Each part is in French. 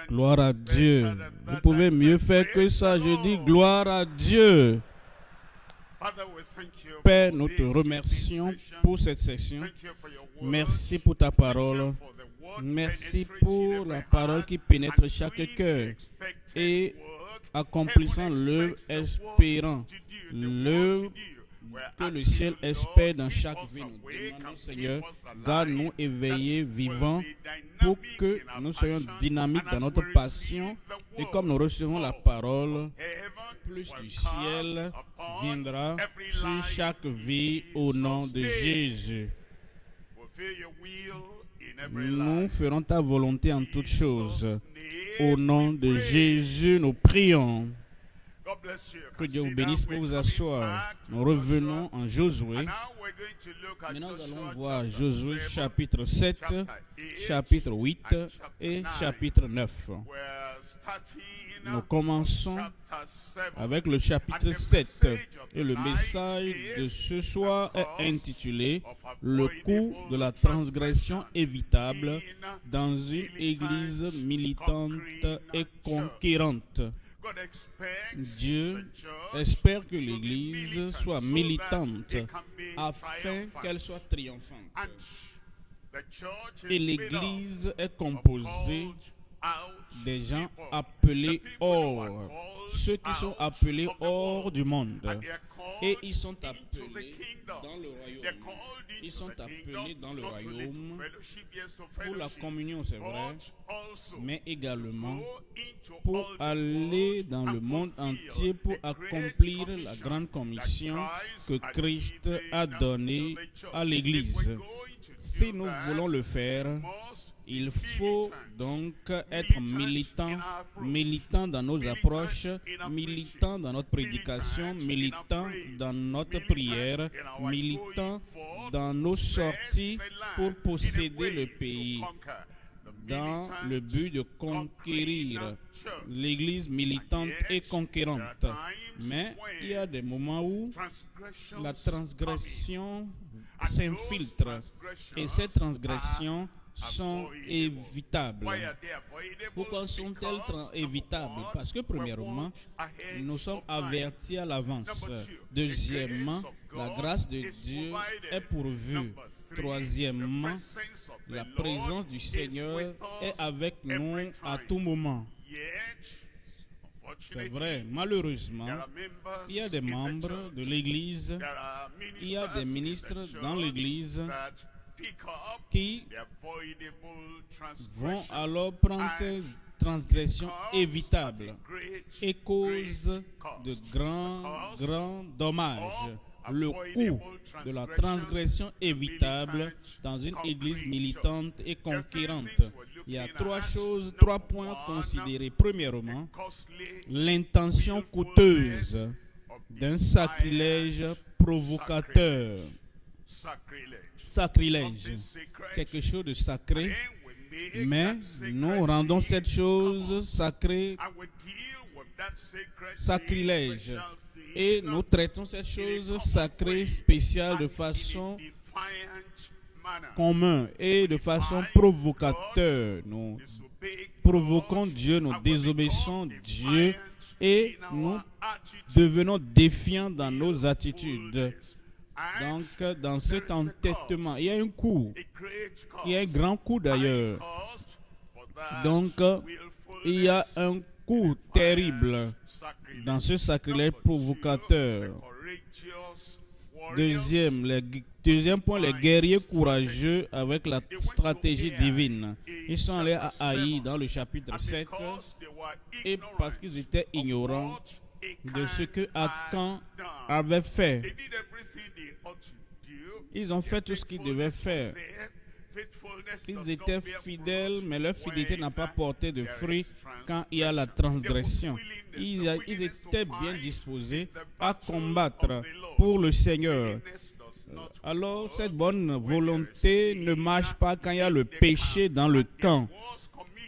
Gloire à Dieu. Vous pouvez mieux faire que ça. Je dis gloire à Dieu. Père, nous te remercions pour cette session. Merci pour ta parole. Merci pour la parole qui pénètre chaque cœur et accomplissant l'œuvre, espérant l'œuvre que le ciel espère dans chaque vie. Nous demandons, Seigneur, garde-nous éveillés, vivants, pour que nous soyons dynamiques dans notre passion. Et comme nous recevons la parole, plus du ciel viendra sur chaque vie au nom de Jésus. Nous ferons ta volonté en toutes choses. Au nom de Jésus, nous prions. Que Dieu vous bénisse pour vous asseoir. Nous revenons en Josué. Maintenant, nous allons voir Josué chapitre 7, chapitre 8 et chapitre 9. Nous commençons avec le chapitre 7. Et le message de ce soir est intitulé « Le coût de la transgression évitable dans une église militante et conquérante ». Dieu espère que l'Église soit militante afin qu'elle soit triomphante. Et l'Église est composée des gens appelés hors, ceux qui sont appelés hors du monde. Et ils sont appelés dans le royaume. Ils sont appelés dans le royaume pour la communion, c'est vrai, mais également pour aller dans le monde entier pour accomplir la grande commission que Christ a donnée à l'Église. Si nous voulons le faire, il faut donc être militant dans nos approches, militant dans notre prédication, militant dans notre prière, militant dans nos sorties pour posséder le pays, dans le but de conquérir l'Église militante et conquérante. Mais il y a des moments où la transgression s'infiltre et ces transgressions sont évitables. Pourquoi sont-elles évitables? Parce que premièrement, nous sommes avertis à l'avance. Deuxièmement, la grâce de Dieu est pourvue. Troisièmement, la présence du Seigneur est avec nous à tout moment. C'est vrai, malheureusement, il y a des membres de l'Église, il y a des ministres dans l'Église qui vont alors prendre ces transgressions évitables et causent de grands dommages. Le coût de la transgression évitable dans une église militante et conquérante. Il y a trois points à considérer. Premièrement, l'intention coûteuse d'un sacrilège provocateur. Sacrilège, quelque chose de sacré, mais nous rendons cette chose sacrée sacrilège. Et nous traitons cette chose sacrée spéciale de façon commune et de façon provocateur. Nous provoquons Dieu, nous désobéissons Dieu et nous devenons défiants dans nos attitudes. Donc, dans cet entêtement, il y a un coût. Il y a un grand coût d'ailleurs. Donc, il y a un coût terrible dans ce sacrilège provocateur. Deuxième point, les guerriers courageux avec la stratégie divine. Ils sont allés à Haï dans le chapitre 7 et parce qu'ils étaient ignorants de ce que Akan avait fait. Ils ont fait tout ce qu'ils devaient faire. Ils étaient fidèles, mais leur fidélité n'a pas porté de fruits quand il y a la transgression. Ils étaient bien disposés à combattre pour le Seigneur. Alors, cette bonne volonté ne marche pas quand il y a le péché dans le camp.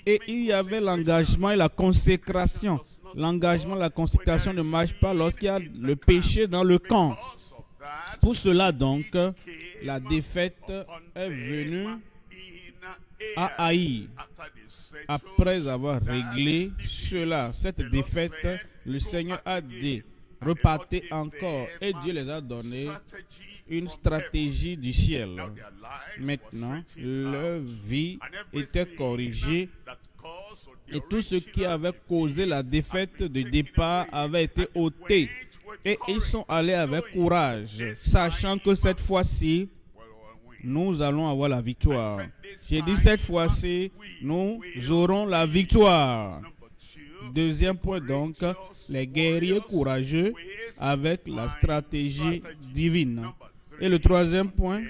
Et il y avait l'engagement et la consécration. L'engagement et la consécration ne marchent pas lorsqu'il y a le péché dans le camp. Pour cela donc, la défaite est venue à Haï après avoir réglé cela, cette défaite, le Seigneur a dit, repartez encore. Et Dieu les a donné une stratégie du ciel. Maintenant, leur vie était corrigée et tout ce qui avait causé la défaite de départ avait été ôté. Et ils sont allés avec courage, sachant que cette fois-ci, nous allons avoir la victoire. J'ai dit cette fois-ci, nous aurons la victoire. Deuxième point donc, les guerriers courageux avec la stratégie divine. Et le troisième point,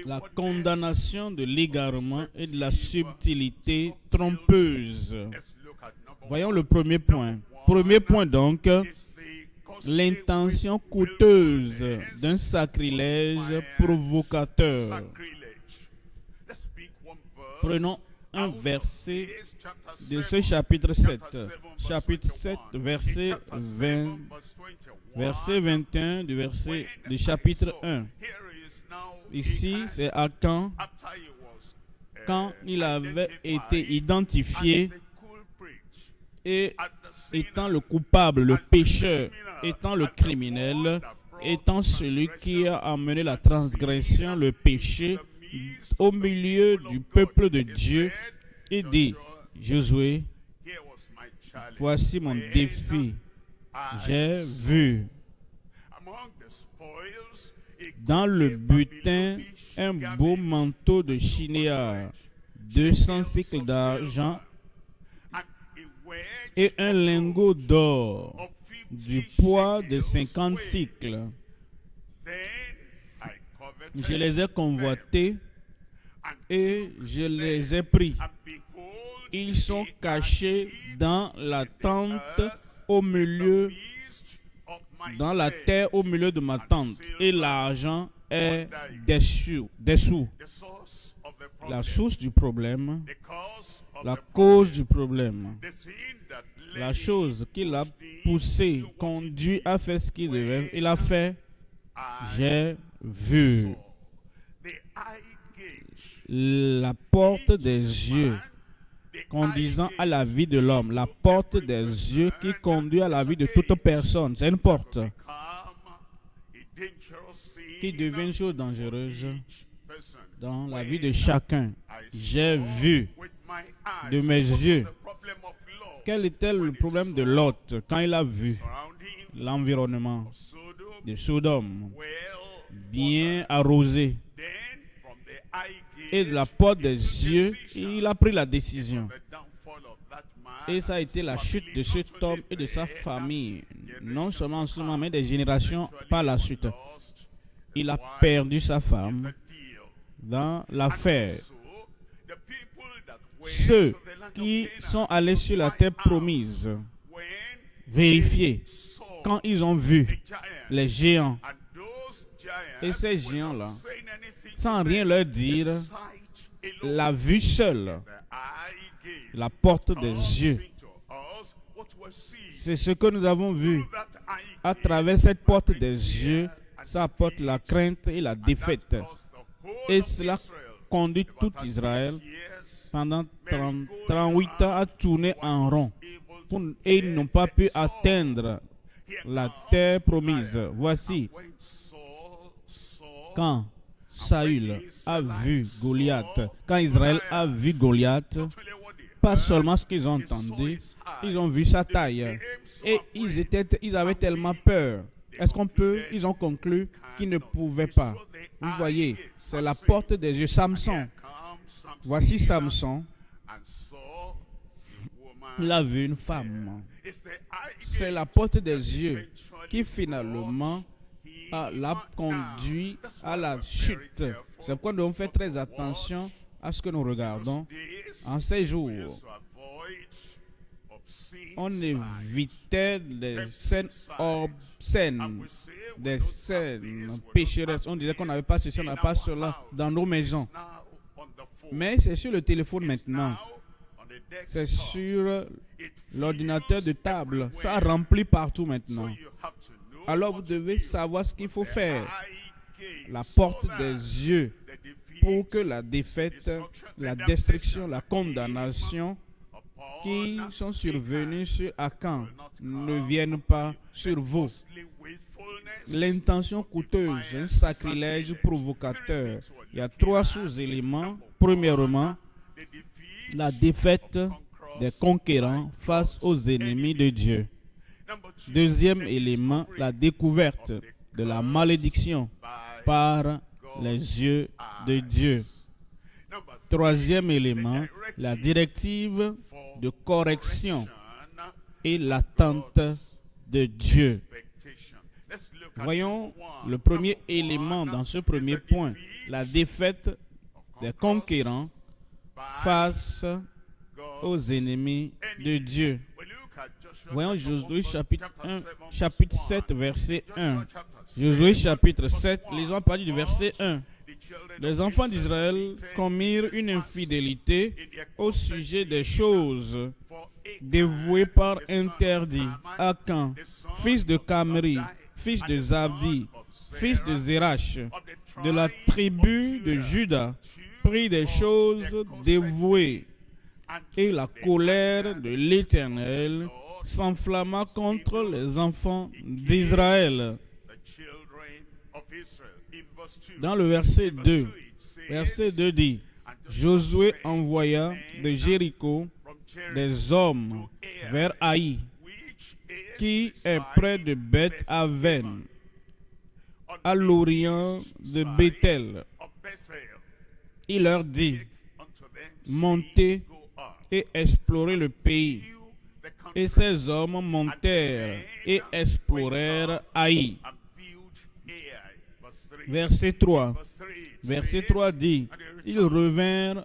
la condamnation de l'égarement et de la subtilité trompeuse. Voyons le premier point. Premier point donc, l'intention coûteuse d'un sacrilège provocateur. Prenons un verset de ce chapitre 7. Chapitre 7, verset 20, verset 21 du chapitre 1. Ici, c'est Akan, quand il avait été identifié et étant le coupable, le pécheur, étant le criminel, étant celui qui a amené la transgression, le péché, au milieu du peuple de Dieu, il dit, Josué, voici mon défi, j'ai vu dans le butin un beau manteau de chinéa, 200 cycles d'argent et un lingot d'or du poids de 50 cycles. Je les ai convoités et je les ai pris. Ils sont cachés dans la tente au milieu, dans la terre au milieu de ma tente. Et l'argent est dessous. La source du problème, la cause du problème, la chose qui l'a poussé, conduit à faire ce qu'il devait, il a fait, j'ai vu. La porte des yeux conduisant à la vie de l'homme, la porte des yeux qui conduit à la vie de toute personne, c'est une porte qui devient une chose dangereuse dans la vie de chacun. J'ai vu de mes yeux quel était le problème de Lot quand il a vu l'environnement de Sodome bien arrosé. Et de la porte des yeux, il a pris la décision. Et ça a été la chute de cet homme et de sa famille. Non seulement en ce moment, mais des générations par la suite. Il a perdu sa femme dans l'affaire. Ceux qui sont allés sur la terre promise, vérifiez, quand ils ont vu les géants, et ces géants-là, sans rien leur dire, la vue seule, la porte des yeux, c'est ce que nous avons vu. À travers cette porte des yeux, ça apporte la crainte et la défaite. Et cela conduit tout Israël pendant 38 ans à tourner en rond. Et ils n'ont pas pu atteindre la terre promise. Voici, quand Saül a vu Goliath, quand Israël a vu Goliath, pas seulement ce qu'ils ont entendu, ils ont vu sa taille. Et ils avaient tellement peur. Ils ont conclu qu'ils ne pouvaient pas. Vous voyez, c'est la porte des yeux. Samson. Voici Samson. Il a vu une femme. C'est la porte des yeux qui finalement l'a conduit à la chute. C'est pourquoi nous devons faire très attention à ce que nous regardons. En ces jours, on évitait des scènes obscènes, des scènes pécheresses. On disait qu'on n'avait pas ceci, on n'avait pas cela dans nos maisons. Mais c'est sur le téléphone maintenant. C'est sur l'ordinateur de table. Ça remplit partout maintenant. Alors vous devez savoir ce qu'il faut faire. La porte des yeux pour que la défaite, la destruction, la condamnation qui sont survenus sur Akan ne viennent pas sur vous. L'intention coûteuse, un sacrilège provocateur. Il y a 3 sous-éléments. Premièrement, la défaite des conquérants face aux ennemis de Dieu. Deuxième élément, la découverte de la malédiction par les yeux de Dieu. Troisième élément, la directive de correction et l'attente de Dieu. Voyons le premier élément dans ce premier point, la défaite des conquérants face aux ennemis de Dieu. Voyons Josué chapitre 7, verset 1. Josué chapitre 7, lisons à partir du verset 1. Les enfants d'Israël commirent une infidélité au sujet des choses dévouées par interdit. Akan, fils de Kamri, fils de Zabdi, fils de Zérach, de la tribu de Juda, prit des choses dévouées. Et la colère de l'Éternel s'enflamma contre les enfants d'Israël. Dans le verset 2 dit, Josué envoya de Jéricho des hommes vers Haï, qui est près de Beth-Aven, à l'orient de Bethel. Il leur dit, montez et explorez le pays. Et ces hommes montèrent et explorèrent Haï. Verset 3. Verset 3 dit, ils revinrent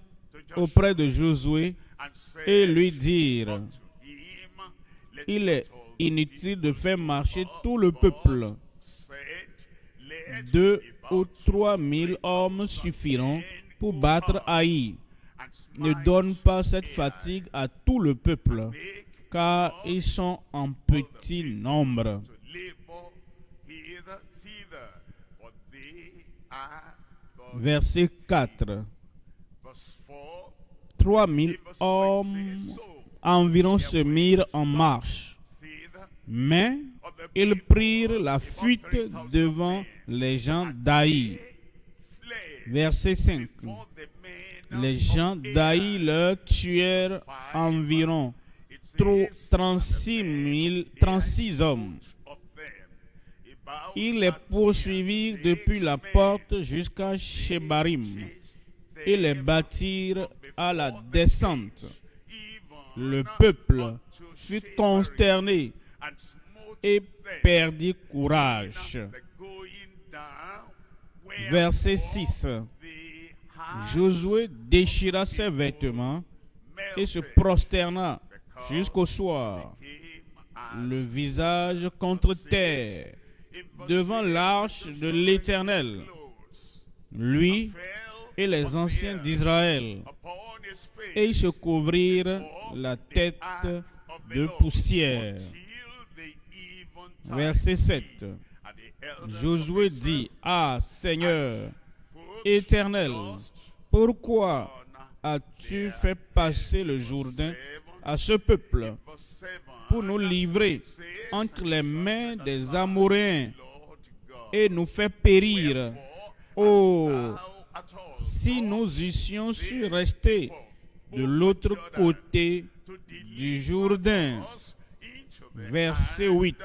auprès de Josué et lui dirent, il est inutile de faire marcher tout le peuple. 2 ou 3 000 hommes suffiront pour battre Haï. Ne donne pas cette fatigue à tout le peuple, car ils sont en petit nombre. Verset 4. 3 000 hommes environ se mirent en marche, mais ils prirent la fuite devant les gens d'Haï. Verset 5. Les gens d'Haï leur tuèrent environ 36 hommes. Ils les poursuivirent depuis la porte jusqu'à Shebarim et les battirent à la descente. Le peuple fut consterné et perdit courage. Verset 6. Josué déchira ses vêtements et se prosterna jusqu'au soir, le visage contre terre, devant l'arche de l'Éternel. Lui et les anciens d'Israël, et ils se couvrirent la tête de poussière. Verset 7. Josué dit, ah Seigneur, Éternel, pourquoi as-tu fait passer le Jourdain à ce peuple pour nous livrer entre les mains des Amoréens et nous faire périr? Oh, si nous eussions su rester de l'autre côté du Jourdain. Verset 8.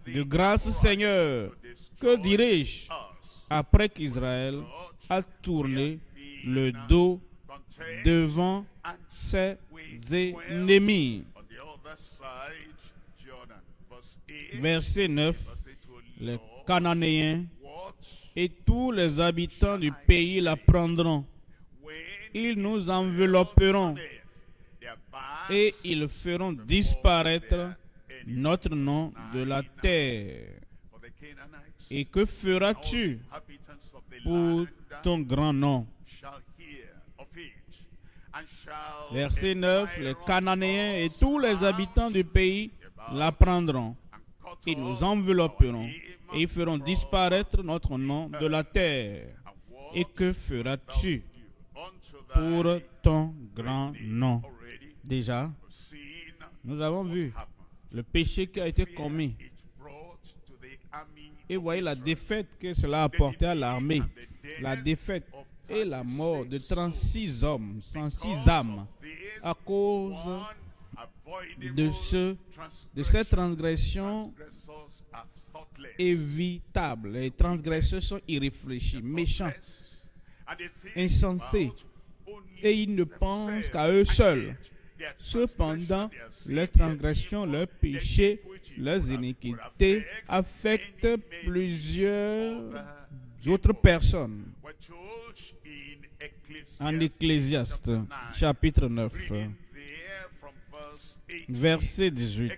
De grâce, Seigneur, que dirai-je après qu'Israël a tourné le dos devant ses ennemis? Verset 9. Les Cananéens et tous les habitants du pays la prendront. Ils nous envelopperont et ils feront disparaître notre nom de la terre. Et que feras-tu pour ton grand nom? Verset 9. Les Cananéens et tous les habitants du pays la prendront. Ils nous envelopperont et ils feront disparaître notre nom de la terre. Et que feras-tu pour ton grand nom? Déjà, nous avons vu le péché qui a été commis. Et voyez la défaite que cela a apporté à l'armée. La défaite et la mort de 36 hommes, 106 âmes, à cause de cette transgression évitable. Les transgresseurs sont irréfléchis, méchants, insensés, et ils ne pensent qu'à eux seuls. Cependant, leurs transgressions, leurs péchés, leurs iniquités affectent plusieurs autres personnes. En Ecclésiaste, chapitre 9, verset 18,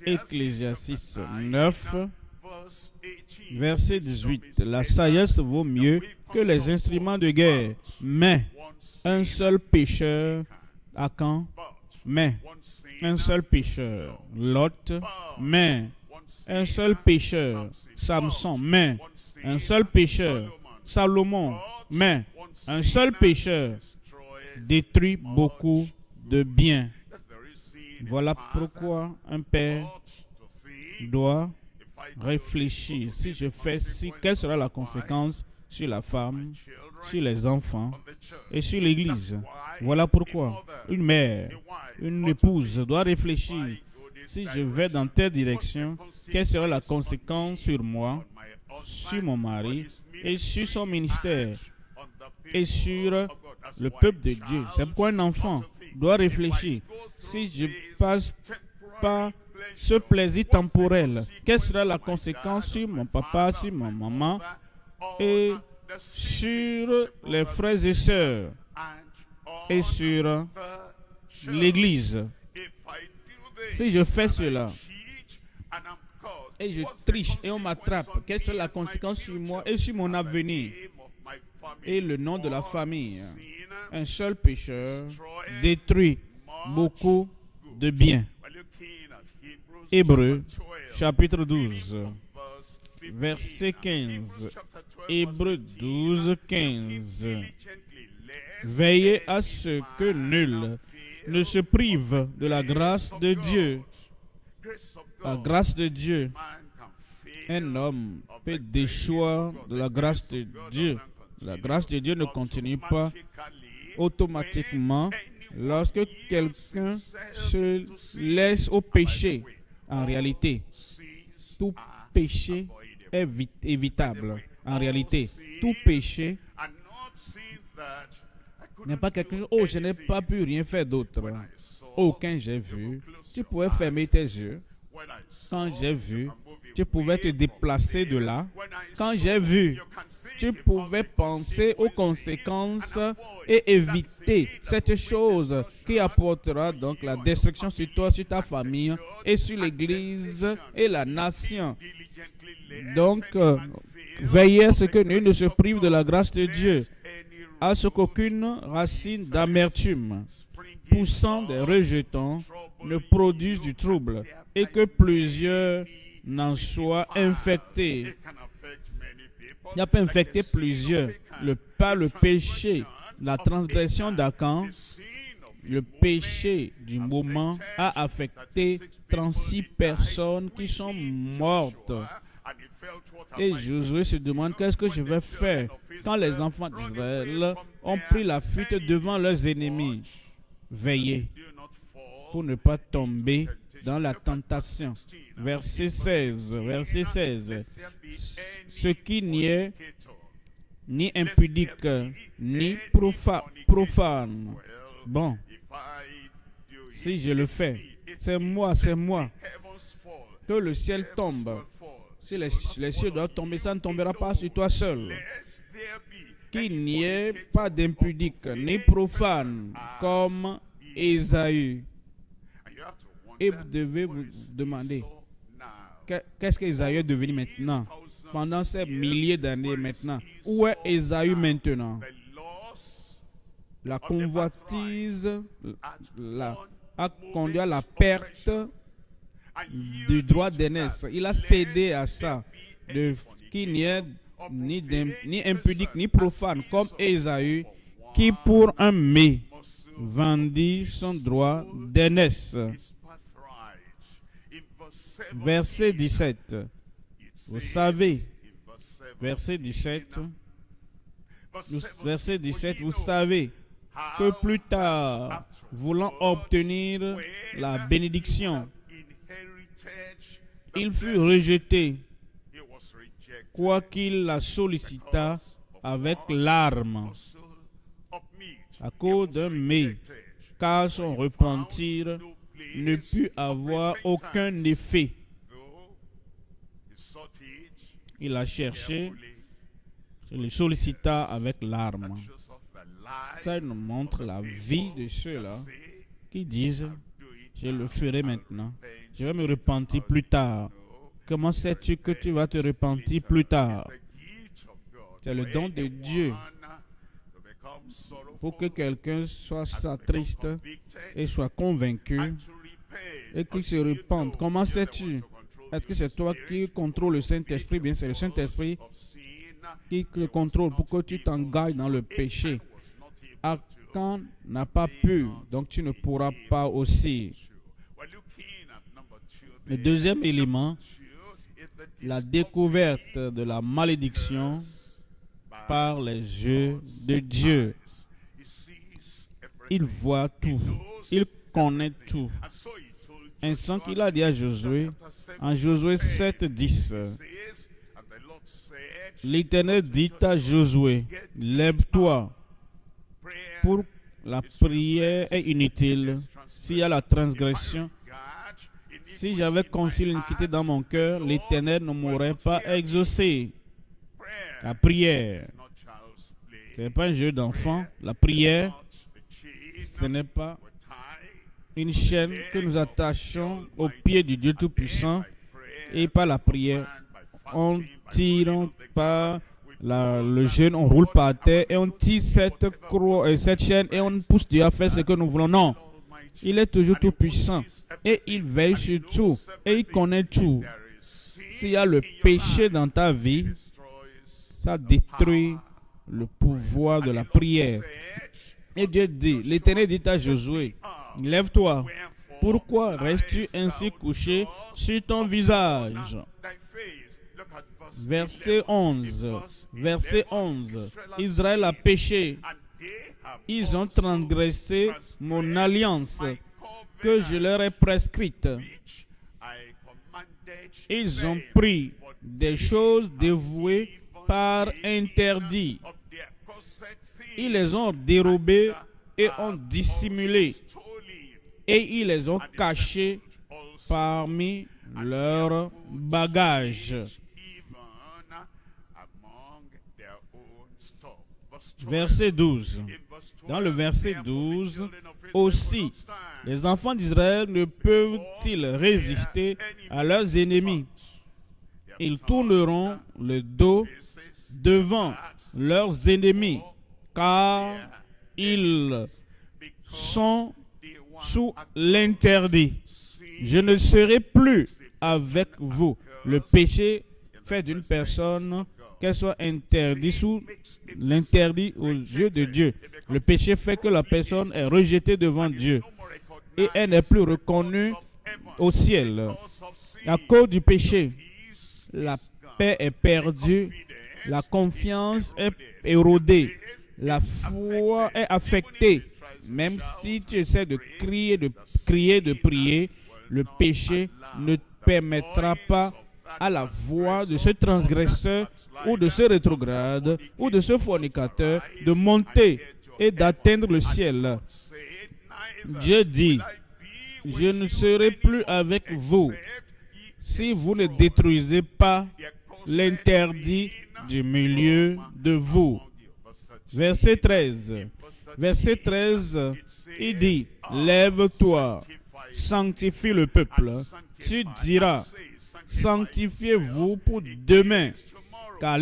Ecclésiaste 9, verset 18, la sagesse vaut mieux que les instruments de guerre, mais un seul pécheur, Achan, mais un seul pécheur, Lot, mais un seul pécheur, Samson, mais un seul pécheur, Salomon, mais un seul pécheur détruit beaucoup de biens. Voilà pourquoi un père doit réfléchir. Si je fais ci, quelle sera la conséquence sur la femme, sur les enfants et sur l'Église? Voilà pourquoi une mère, une épouse doit réfléchir. Si je vais dans telle direction, quelle sera la conséquence sur moi, sur mon mari et sur son ministère et sur le peuple de Dieu? C'est pourquoi un enfant doit réfléchir. Si je passe par ce plaisir temporel, quelle sera la conséquence sur mon papa, sur ma maman et sur les frères et sœurs et sur l'Église? Si je fais cela et je triche et on m'attrape, quelle sera la conséquence sur moi et sur mon avenir et le nom de la famille? Un seul pécheur détruit beaucoup de biens. Hébreux, chapitre 12, verset 15. Hébreux 12, 15. Veillez à ce que nul ne se prive de la grâce de Dieu. La grâce de Dieu. Un homme peut déchoir de la grâce de Dieu. La grâce de Dieu ne continue pas automatiquement lorsque quelqu'un se laisse au péché. En réalité, tout péché est évitable. En réalité, tout péché n'est pas quelque chose. Oh, je n'ai pas pu rien faire d'autre. Oh, quand j'ai vu, tu pouvais fermer tes yeux. Quand j'ai vu, tu pouvais te déplacer de là. Quand j'ai vu, tu pouvais penser aux conséquences et éviter cette chose qui apportera donc la destruction sur toi, sur ta famille et sur l'Église et la nation. Donc, veillez à ce que nul ne se prive de la grâce de Dieu, à ce qu'aucune racine d'amertume poussant des rejetons ne produise du trouble et que plusieurs n'en soient infectés. Il a pas infecté plusieurs. Par le péché, la transgression d'Achan, le péché du moment a affecté 36 personnes qui sont mortes. Et Josué se demande qu'est-ce que je vais faire quand les enfants d'Israël ont pris la fuite devant leurs ennemis. Veillez pour ne pas tomber dans la tentation. Verset 16. Verset 16. Ce qui n'y est ni impudique, ni profane. Bon, si je le fais, c'est moi. Que le ciel tombe. Si les cieux doivent tomber, ça ne tombera pas sur toi seul. Qu'il n'y ait pas d'impudique, ni profane, comme Ésaü. Et vous devez vous demander, qu'est-ce qu'Ésaü est devenu maintenant? Pendant ces milliers d'années maintenant. Où est Ésaü maintenant? La convoitise a conduit à la perte du droit d'aînesse. Il a cédé à ça, qu'il n'y ait ni impudique, ni profane, comme Ésaü, qui pour un mets vendit son droit d'aînesse. Verset 17. Vous savez, verset 17, vous savez que plus tard, voulant obtenir la bénédiction, il fut rejeté, quoiqu'il la sollicita avec larmes, à cause d'un mets, car son repentir ne put avoir aucun effet. Il a cherché, il le sollicita avec larmes. Ça nous montre la vie de ceux-là qui disent, je le ferai maintenant, je vais me repentir plus tard. Comment sais-tu que tu vas te repentir plus tard? C'est le don de Dieu. Pour que quelqu'un soit triste et soit convaincu et qu'il se repente. Comment sais-tu? Est-ce que c'est toi qui contrôle le Saint-Esprit? Bien, c'est le Saint-Esprit qui le contrôle pour que tu t'engages dans le péché. Achan n'a pas pu, donc tu ne pourras pas aussi. Le deuxième élément, la découverte de la malédiction par les yeux de Dieu. Il voit tout, il connaît tout. Ainsi qu'il a dit à Josué, en Josué 7, 10, l'Éternel dit à Josué, lève-toi, pour la prière est inutile. S'il y a la transgression, si j'avais conçu l'iniquité dans mon cœur, l'Éternel ne m'aurait pas exaucé. La prière, ce n'est pas un jeu d'enfant. La prière, ce n'est pas une chaîne que nous attachons au pied du Dieu Tout-Puissant. Et par la prière, on tire par le jeûne, on roule par terre et on tire cette chaîne et on pousse Dieu à faire ce que nous voulons. Non, il est toujours tout-puissant et il veille sur tout et il connaît tout. S'il y a le péché dans ta vie, ça détruit le pouvoir de la prière. Et Dieu dit, l'Éternel dit à Josué, lève-toi, pourquoi restes-tu ainsi couché sur ton visage? Verset 11. Verset 11. Israël a péché. Ils ont transgressé mon alliance que je leur ai prescrite. Ils ont pris des choses dévouées par interdit. Ils les ont dérobées et ont dissimulé. Et ils les ont cachées parmi leurs bagages. Verset 12. Dans le verset 12, aussi, les enfants d'Israël ne peuvent-ils résister à leurs ennemis? Ils tourneront le dos devant leurs ennemis, car ils sont sous l'interdit. Je ne serai plus avec vous. Le péché fait d'une personne qu'elle soit interdite sous l'interdit aux yeux de Dieu. Le péché fait que la personne est rejetée devant Dieu et elle n'est plus reconnue au ciel. À cause du péché, la paix est perdue, la confiance est érodée, la foi est affectée. Même si tu essaies de crier, de prier, le péché ne permettra pas à la voix de ce transgresseur ou de ce rétrograde ou de ce fornicateur de monter et d'atteindre le ciel. Dieu dit, je ne serai plus avec vous si vous ne détruisez pas l'interdit du milieu de vous. Verset 13. Verset 13, il dit, lève-toi, sanctifie le peuple. Tu diras, sanctifiez-vous pour demain, car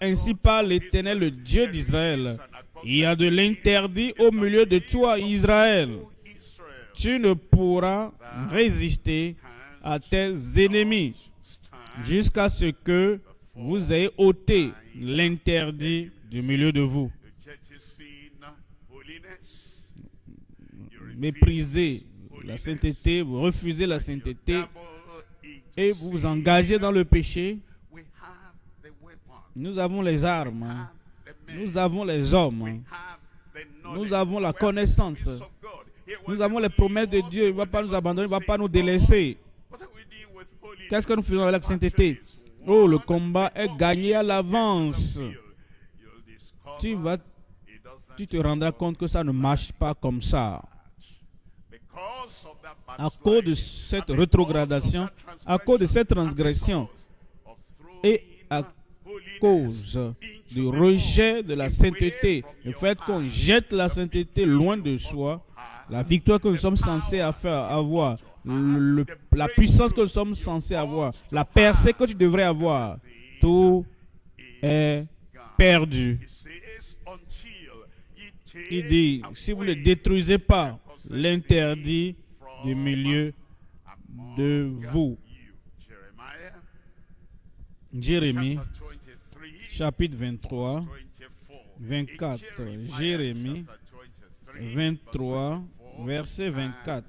ainsi parle l'Éternel, le Dieu d'Israël. Il y a de l'interdit au milieu de toi, Israël. Tu ne pourras résister à tes ennemis jusqu'à ce que vous ayez ôté l'interdit du milieu de vous. Méprisez la sainteté, vous refusez la sainteté et vous vous engagez dans le péché. Nous avons les armes, nous avons les hommes, nous avons la connaissance, nous avons les promesses de Dieu. Il ne va pas nous abandonner, il ne va pas nous délaisser. Qu'est-ce que nous faisons avec la sainteté? Oh, le combat est gagné à l'avance. Tu te rendras compte que ça ne marche pas comme ça. À cause de cette rétrogradation, à cause de cette transgression et à cause du rejet de la sainteté, le fait qu'on jette la sainteté loin de soi, la victoire que nous sommes censés avoir, la puissance que nous sommes censés avoir, la percée que tu devrais avoir, tout est perdu. Il dit, si vous ne détruisez pas l'interdit du milieu de vous. Jérémie, chapitre 23, 24. Jérémie 23, verset 24.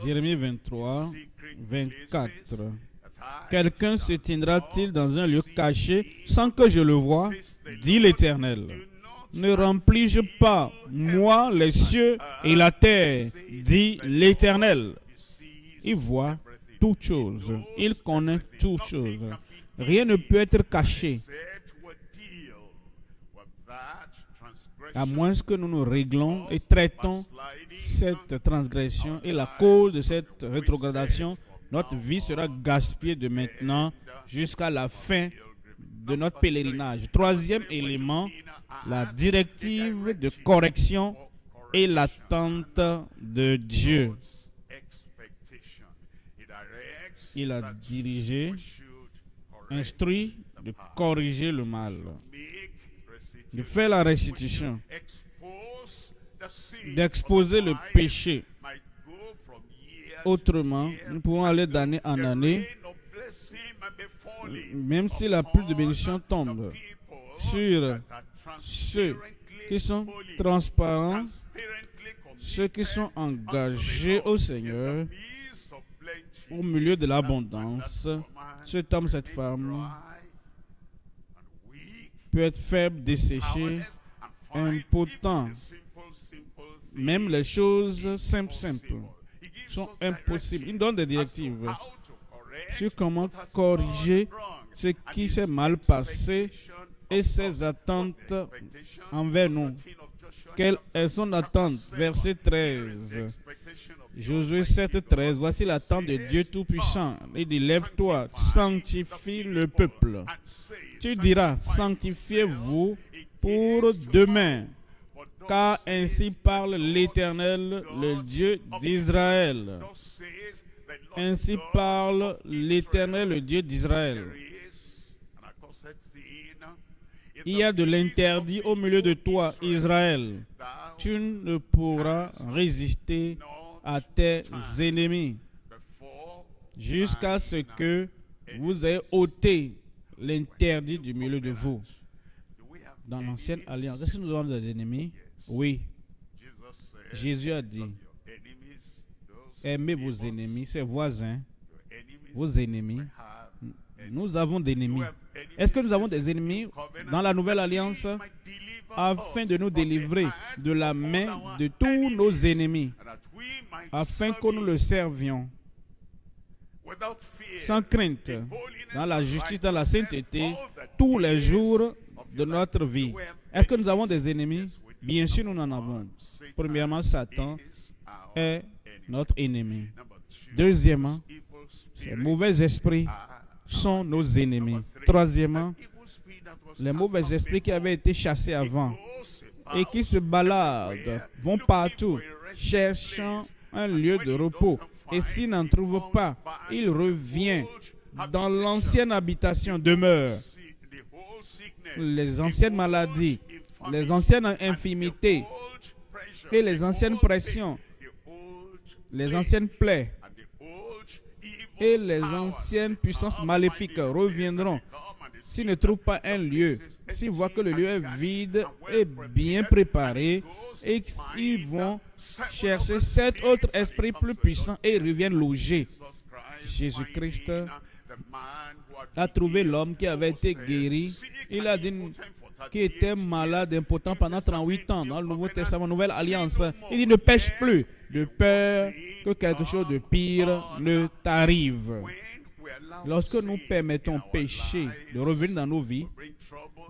Jérémie 23, 24. Quelqu'un se tiendra-t-il dans un lieu caché sans que je le voie, dit l'Éternel. Ne remplis-je pas, moi, les cieux et la terre, dit l'Éternel. Il voit toutes choses, il connaît toutes choses. Rien ne peut être caché, à moins que nous nous réglons et traitons cette transgression et la cause de cette rétrogradation. Notre vie sera gaspillée de maintenant jusqu'à la fin de notre pèlerinage. Troisième élément, la directive de correction et l'attente de Dieu. Il a dirigé, instruit de corriger le mal, de faire la restitution, d'exposer le péché. Autrement, nous pouvons aller d'année en année, même si la pluie de bénédiction tombe sur ceux qui sont transparents, ceux qui sont engagés au Seigneur, au milieu de l'abondance. Cet homme, cette femme peut être faible, desséché, impotent. Même les choses simples sont impossibles. Il donne des directives sur comment corriger ce qui s'est mal passé et ses attentes envers nous. Quelle est son attente? Verset 13. Josué 7, 13. Voici l'attente de Dieu Tout-Puissant. Il dit, lève-toi, sanctifie le peuple. Tu diras, sanctifiez-vous pour demain. Car ainsi parle l'Éternel, le Dieu d'Israël. Ainsi parle l'Éternel, le Dieu d'Israël. Il y a de l'interdit au milieu de toi, Israël. Tu ne pourras résister à tes ennemis jusqu'à ce que vous ayez ôté l'interdit du milieu de vous. Dans l'ancienne alliance, est-ce que nous avons des ennemis? Oui. Jésus a dit, aimez vos ennemis, ses voisins, vos ennemis. Nous avons des ennemis. Est-ce que nous avons des ennemis dans la nouvelle alliance afin de nous délivrer de la main de tous nos ennemis, afin que nous le servions sans crainte, dans la justice, dans la sainteté, tous les jours de notre vie? Est-ce que nous avons des ennemis? Bien sûr, nous en avons. Premièrement, Satan est notre ennemi. Deuxièmement, les mauvais esprits sont nos ennemis. Troisièmement, les mauvais esprits qui avaient été chassés avant et qui se baladent, vont partout, cherchant un lieu de repos. Et s'ils n'en trouvent pas, il revient dans l'ancienne habitation, demeure. Les anciennes maladies, les anciennes infirmités et les anciennes pressions, les anciennes plaies et les anciennes puissances maléfiques reviendront. S'ils ne trouvent pas un lieu, s'ils voient que le lieu est vide et bien préparé, et ils vont chercher 7 autres esprits plus puissants et ils reviennent loger. Jésus-Christ a trouvé l'homme qui avait été guéri. Il a dit qu'il était malade, impotent pendant 38 ans dans le Nouveau Testament, Nouvelle Alliance. Il dit ne pêche plus de peur que quelque chose de pire ne t'arrive. Lorsque nous permettons au péché de revenir dans nos vies,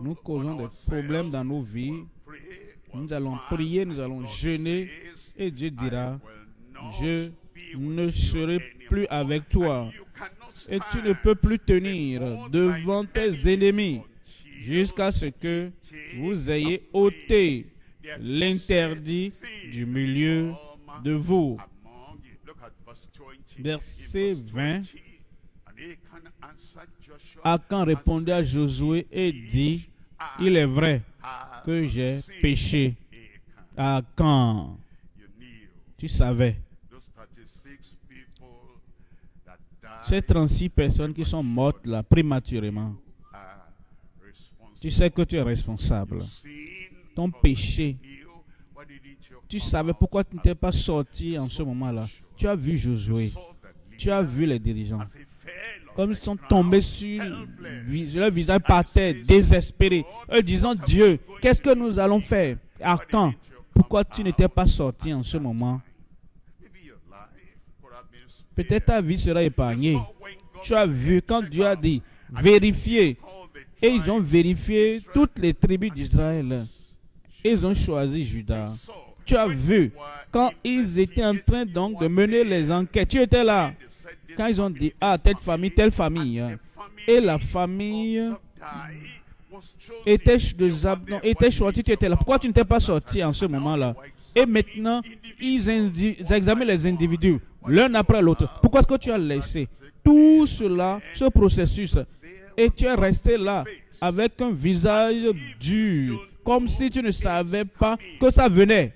nous causons des problèmes dans nos vies. Nous allons prier, nous allons jeûner et Dieu dira, je ne serai plus avec toi. Et tu ne peux plus tenir devant tes ennemis jusqu'à ce que vous ayez ôté l'interdit du milieu de vous. Verset 20. Akan répondit à Josué et dit, il est vrai que j'ai péché. Akan, tu savais. Ces 36 personnes qui sont mortes là prématurément, tu sais que tu es responsable. Ton péché, tu savais pourquoi tu n'étais pas sorti en ce moment-là. Tu as vu Josué, tu as vu les dirigeants. Comme ils sont tombés sur leur visage par terre, désespérés. Eux disant, Dieu, qu'est-ce que nous allons faire? À quand? Pourquoi tu n'étais pas sorti en ce moment? Peut-être ta vie sera épargnée. Tu as vu quand Dieu a dit, vérifiez. Et ils ont vérifié toutes les tribus d'Israël. Ils ont choisi Judas. Tu as vu quand ils étaient en train donc de mener les enquêtes. Tu étais là. Quand ils ont dit, ah, telle famille. Et la famille était choisie, tu étais là. Pourquoi tu n'étais pas sorti en ce moment-là? Et maintenant, ils examinent les individus, l'un après l'autre. Pourquoi est-ce que tu as laissé tout cela, ce processus, et tu es resté là avec un visage dur, comme si tu ne savais pas que ça venait?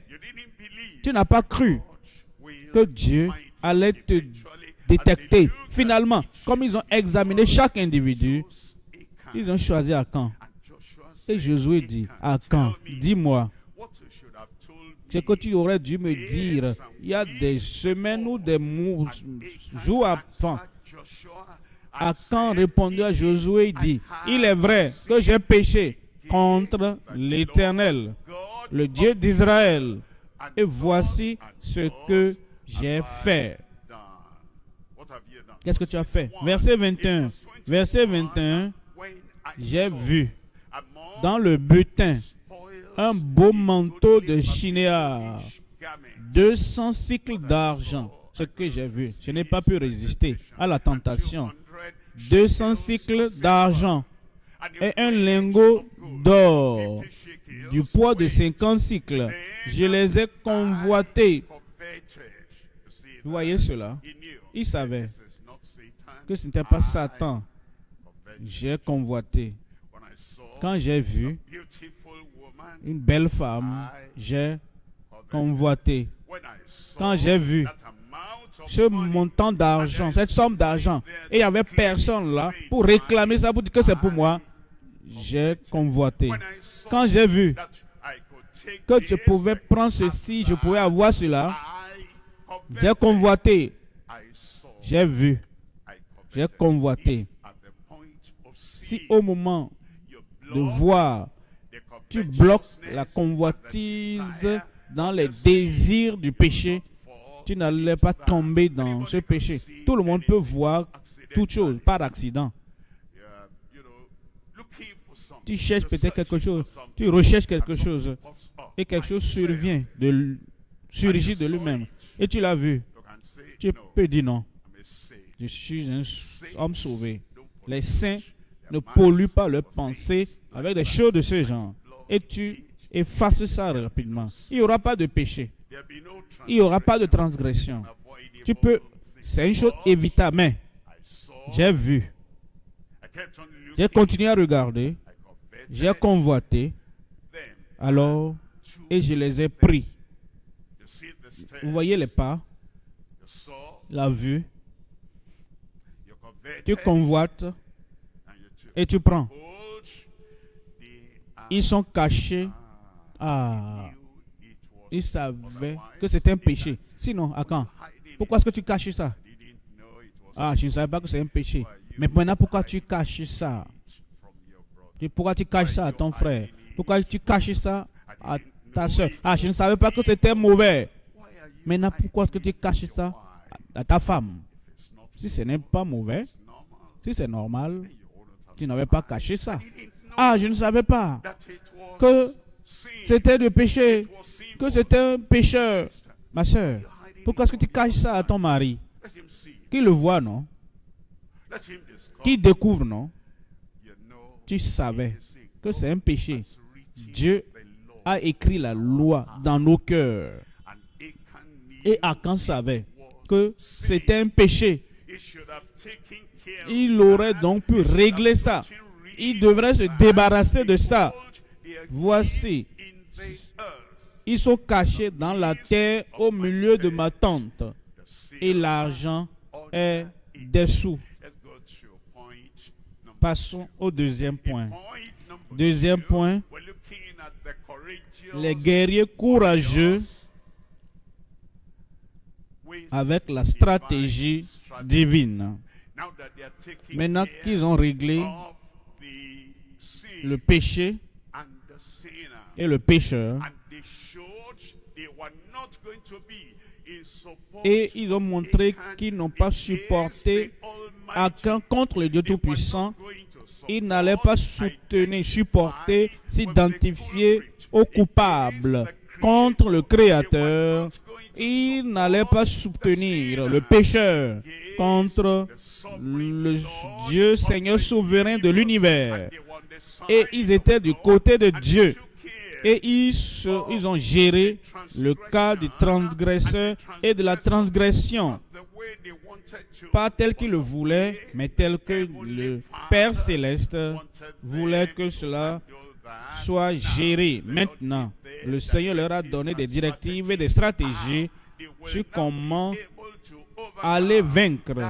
Tu n'as pas cru que Dieu allait te détecter. Finalement, comme ils ont examiné chaque individu, ils ont choisi Akan. Et Josué dit, Akan, dis-moi, ce que tu aurais dû me dire il y a des semaines ou des jours avant. Akan répondit à Josué et dit, il est vrai que j'ai péché contre l'Éternel, le Dieu d'Israël, et voici ce que j'ai fait. Qu'est-ce que tu as fait? Verset 21. Verset 21. J'ai vu dans le butin un beau manteau de chinéar, 200 cycles d'argent. Ce que j'ai vu. Je n'ai pas pu résister à la tentation. 200 cycles d'argent et un lingot d'or du poids de 50 cycles. Je les ai convoités. Vous voyez cela? Il savait que ce n'était pas Satan. J'ai convoité. Quand j'ai vu une belle femme, j'ai convoité. Quand j'ai vu ce montant d'argent, cette somme d'argent, et il n'y avait personne là pour réclamer ça, pour dire que c'est pour moi, j'ai convoité. Quand j'ai vu que je pouvais prendre ceci, je pouvais avoir cela, j'ai convoité. J'ai vu. J'ai convoité. Si au moment de voir, tu bloques la convoitise dans les désirs du péché, tu n'allais pas tomber dans ce péché. Tout le monde peut voir toute chose par accident. Tu cherches peut-être quelque chose, tu recherches quelque chose, et quelque chose surgit de lui-même. Et tu l'as vu. Tu peux dire non. Je suis un homme sauvé. Les saints ne polluent pas leurs pensées avec des choses de ce genre. Et tu effaces ça rapidement. Il n'y aura pas de péché. Il n'y aura pas de transgression. Tu peux, c'est une chose évitable, mais j'ai vu. J'ai continué à regarder. J'ai convoité. Alors, et je les ai pris. Vous voyez les pas, la vue. tu convoites et tu prends. Ils sont cachés. Ah, ils savaient que c'était un péché. Sinon, à quand? Pourquoi est-ce que tu caches ça? Ah, je ne savais pas que c'est un péché. Mais maintenant, pourquoi tu caches ça? Pourquoi tu caches ça à ton frère? Pourquoi tu caches ça à ta soeur? Ah, je ne savais pas que c'était mauvais. Maintenant, pourquoi est-ce que tu caches ça à ta femme? Si ce n'est pas mauvais, si c'est normal, tu n'avais pas caché ça. Ah, je ne savais pas que c'était le péché, que c'était un pécheur. Ma soeur, pourquoi est-ce que tu caches ça à ton mari? Qu'il le voit, non? Qu'il découvre, non? Tu savais que c'est un péché. Dieu a écrit la loi dans nos cœurs. Et Achan savait que c'était un péché. Il aurait donc pu régler ça. Il devrait se débarrasser de ça. Voici, ils sont cachés dans la terre au milieu de ma tente. Et l'argent est dessous. Passons au deuxième point. Deuxième point, les guerriers courageux avec la stratégie divine. Maintenant qu'ils ont réglé le péché et le pécheur, et ils ont montré qu'ils n'ont pas supporté Achan contre le Dieu Tout-Puissant. Ils n'allaient pas soutenir, supporter, s'identifier aux coupables contre le Créateur. Ils n'allaient pas soutenir le pécheur contre le Dieu Seigneur souverain de l'univers. Et ils étaient du côté de Dieu. Et ils ont géré le cas du transgresseur et de la transgression. Pas tel qu'il le voulait, mais tel que le Père Céleste voulait que cela soit géré. Maintenant, le Seigneur leur a donné des directives et des stratégies sur comment aller vaincre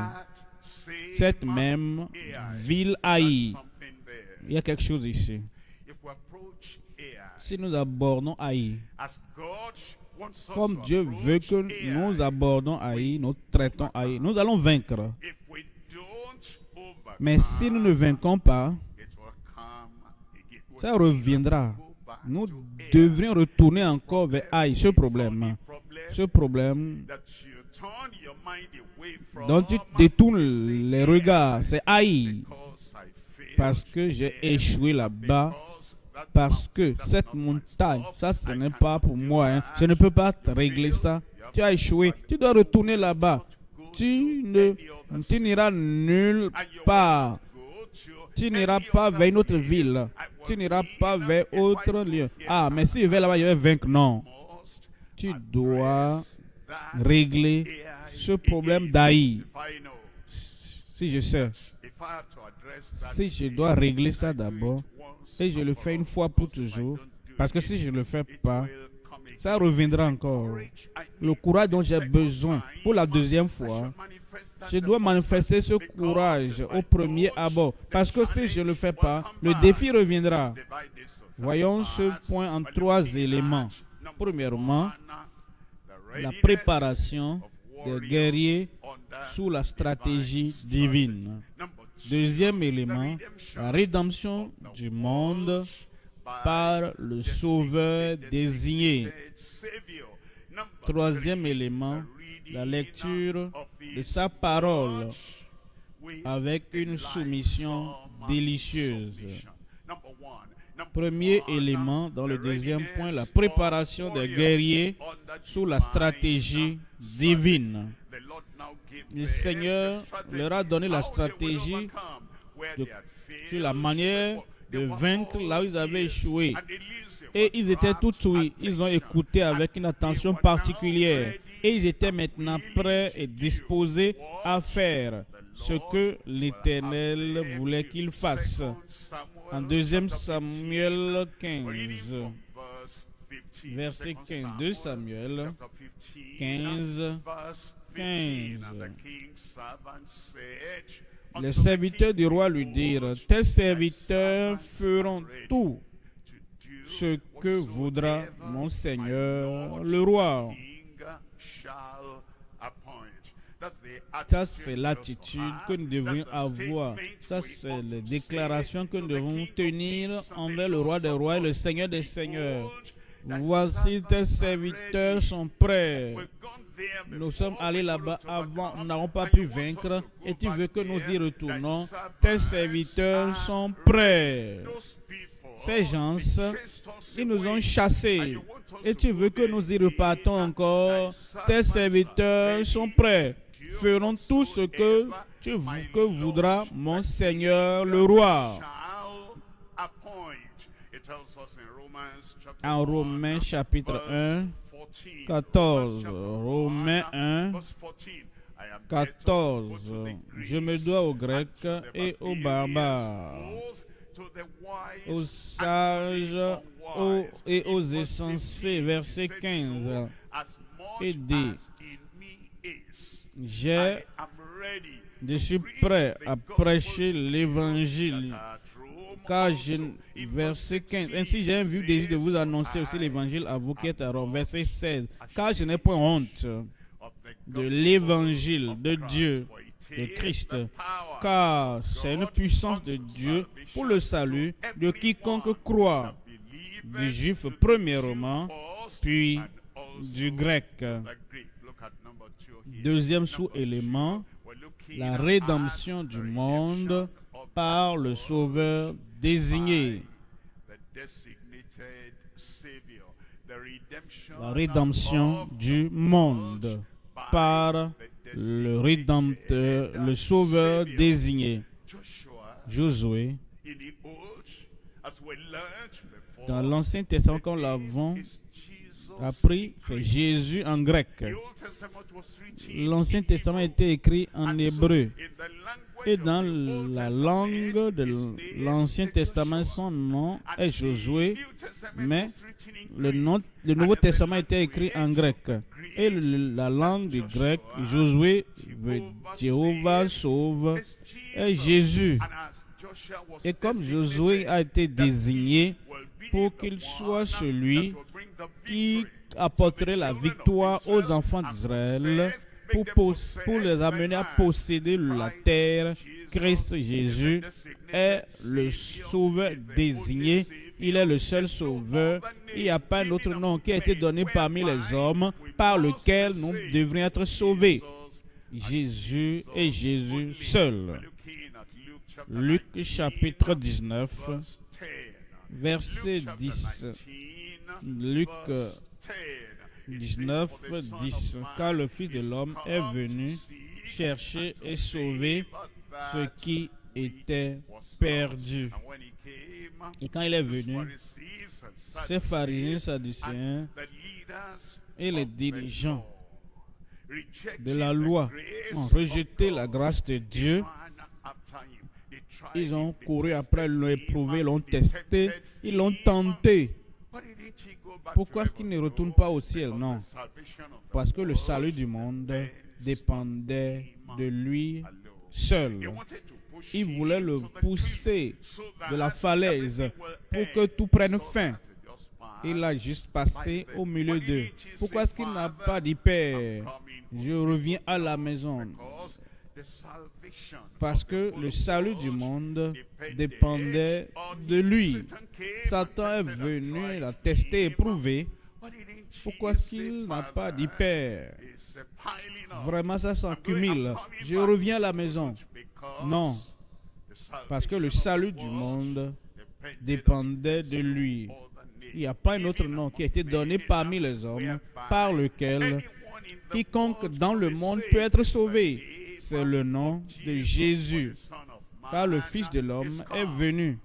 cette même ville haïe. Il y a quelque chose ici. Si nous abordons Haï, comme Dieu veut que nous abordons Haï, nous traitons Haï, nous allons vaincre. Mais si nous ne vaincons pas, ça reviendra. Nous devrions retourner encore vers Haï, ce problème dont tu détournes les regards, c'est Haï. Parce que j'ai échoué là-bas. Parce que cette montagne, ça ce n'est pas pour moi. Hein. Je ne peux pas te régler ça. Tu as échoué. Tu dois retourner là-bas. Tu n'iras nulle part. Tu n'iras pas vers une autre ville. Tu n'iras pas vers autre lieu. Ah, mais si je vais là-bas, je vais vaincre. Non. Tu dois régler ce problème d'Haï. Si je sais. Si je dois régler ça d'abord, et je le fais une fois pour toujours, parce que si je ne le fais pas, ça reviendra encore. Le courage dont j'ai besoin pour la deuxième fois, je dois manifester ce courage au premier abord. Parce que si je ne le fais pas, le défi reviendra. Voyons ce point en trois éléments. Premièrement, la préparation des guerriers sous la stratégie divine. Deuxième élément, la rédemption du monde par le Sauveur désigné. Troisième élément, la lecture de sa parole avec une soumission délicieuse. Premier élément, dans le deuxième point, la préparation des guerriers sous la stratégie divine. Le Seigneur leur a donné la stratégie sur la manière de vaincre là où ils avaient échoué. Et ils étaient tout ouïs. Ils ont écouté avec une attention particulière. Et ils étaient maintenant prêts et disposés à faire ce que l'Éternel voulait qu'ils fassent. En 2 Samuel 15, verset 15. 2 Samuel 15, 15. Les serviteurs du roi lui dirent, tes serviteurs feront tout ce que voudra mon Seigneur le roi. Ça, c'est l'attitude que nous devrions avoir. Ça, c'est les déclarations que nous devons tenir envers le roi des rois et le Seigneur des seigneurs. Voici tes serviteurs sont prêts. Nous sommes allés là-bas avant, nous n'avons pas pu vaincre et tu veux que nous y retournons. Tes serviteurs sont prêts. Ces gens, ils nous ont chassés et tu veux que nous y repartons encore. Tes serviteurs sont prêts. Feront tout ce que voudra mon Seigneur le roi. En Romains chapitre 1, 14. Romains 1, 14. Je me dois aux Grecs et aux barbares, aux sages et aux insensés. Verset 15. Et dit, je suis prêt à prêcher l'évangile. Car verset 15. Ainsi, j'ai un vif désir de vous annoncer aussi l'évangile à vous qui êtes à Rome. Verset 16. Car je n'ai point honte de l'évangile de Dieu, de Christ. Car c'est une puissance de Dieu pour le salut de quiconque croit, du juif premièrement, puis du grec. Deuxième sous-élément, la rédemption du monde par le Sauveur désigné. La rédemption du monde par le Rédempteur, le Sauveur désigné. Josué, dans l'Ancien Testament, comme nous l'avons appris, c'est Jésus en grec. L'Ancien Testament a été écrit en hébreu. Et dans la langue de l'Ancien Testament, son nom est Josué, mais le Nouveau Testament a été écrit en grec. Et la langue du grec, Josué veut Jéhovah sauve, est Jésus. Et comme Josué a été désigné pour qu'il soit celui qui apporterait la victoire aux enfants d'Israël, pour les amener à posséder la terre, Christ Jésus est le sauveur désigné. Il est le seul sauveur. Il n'y a pas un autre nom qui a été donné parmi les hommes par lequel nous devrions être sauvés. Jésus est Jésus seul. Luc chapitre 19, verset 10. Luc 19, 10. Car le Fils de l'homme est venu chercher et sauver ce qui était perdu. Et quand il est venu, ces pharisiens, sadducéens et les dirigeants de la loi ont rejeté la grâce de Dieu. Ils ont couru après, l'ont éprouvé, l'ont testé, ils l'ont tenté. Pourquoi est-ce qu'il ne retourne pas au ciel? Non. Parce que le salut du monde dépendait de lui seul. Il voulait le pousser de la falaise pour que tout prenne fin. Il a juste passé au milieu d'eux. Pourquoi est-ce qu'il n'a pas dit, Père, je reviens à la maison? Parce que le salut du monde dépendait de lui. Satan est venu la tester, éprouver. Pourquoi est-ce qu'il n'a pas dit, Père? Vraiment, ça s'accumule. Je reviens à la maison. Non. Parce que le salut du monde dépendait de lui. Il n'y a pas un autre nom qui a été donné parmi les hommes par lequel quiconque dans le monde peut être sauvé. C'est le nom de Jésus. Car le Fils de l'homme est venu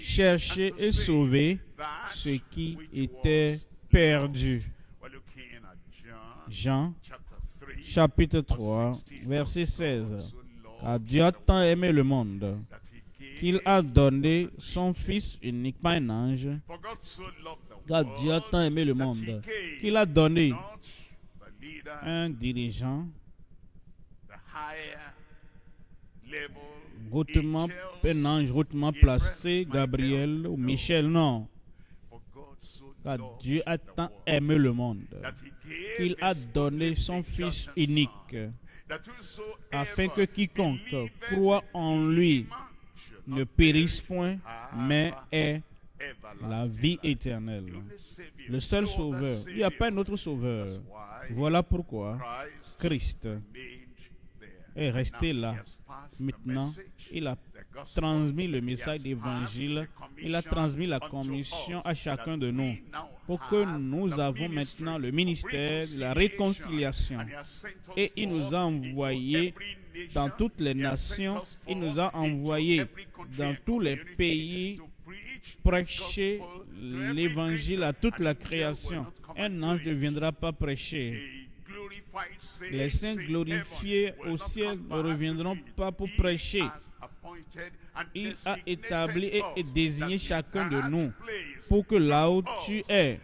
chercher et sauver ce qui était perdu. Jean, chapitre 3, verset 16. Car Dieu a tant aimé le monde qu'il a donné son Fils unique, pas un ange. Car Dieu a tant aimé le monde qu'il a donné un dirigeant, hautement, un ange hautement placé, Gabriel ou Michel, non. Car Dieu a tant aimé le monde qu'il a donné son Fils unique, afin que quiconque croit en lui ne périsse point, mais ait la vie éternelle. Le seul sauveur. Il n'y a pas un autre sauveur. Voilà pourquoi Christ est resté là. Maintenant, il a transmis le message d'évangile. Il a transmis la commission à chacun de nous pour que nous avons maintenant le ministère de la réconciliation. Et il nous a envoyés dans toutes les nations. Il nous a envoyés dans tous les pays prêcher l'évangile à toute la création. Un ange ne viendra pas prêcher. Les saints glorifiés au ciel ne reviendront pas pour prêcher. Il a établi et désigné chacun de nous pour que là où tu es,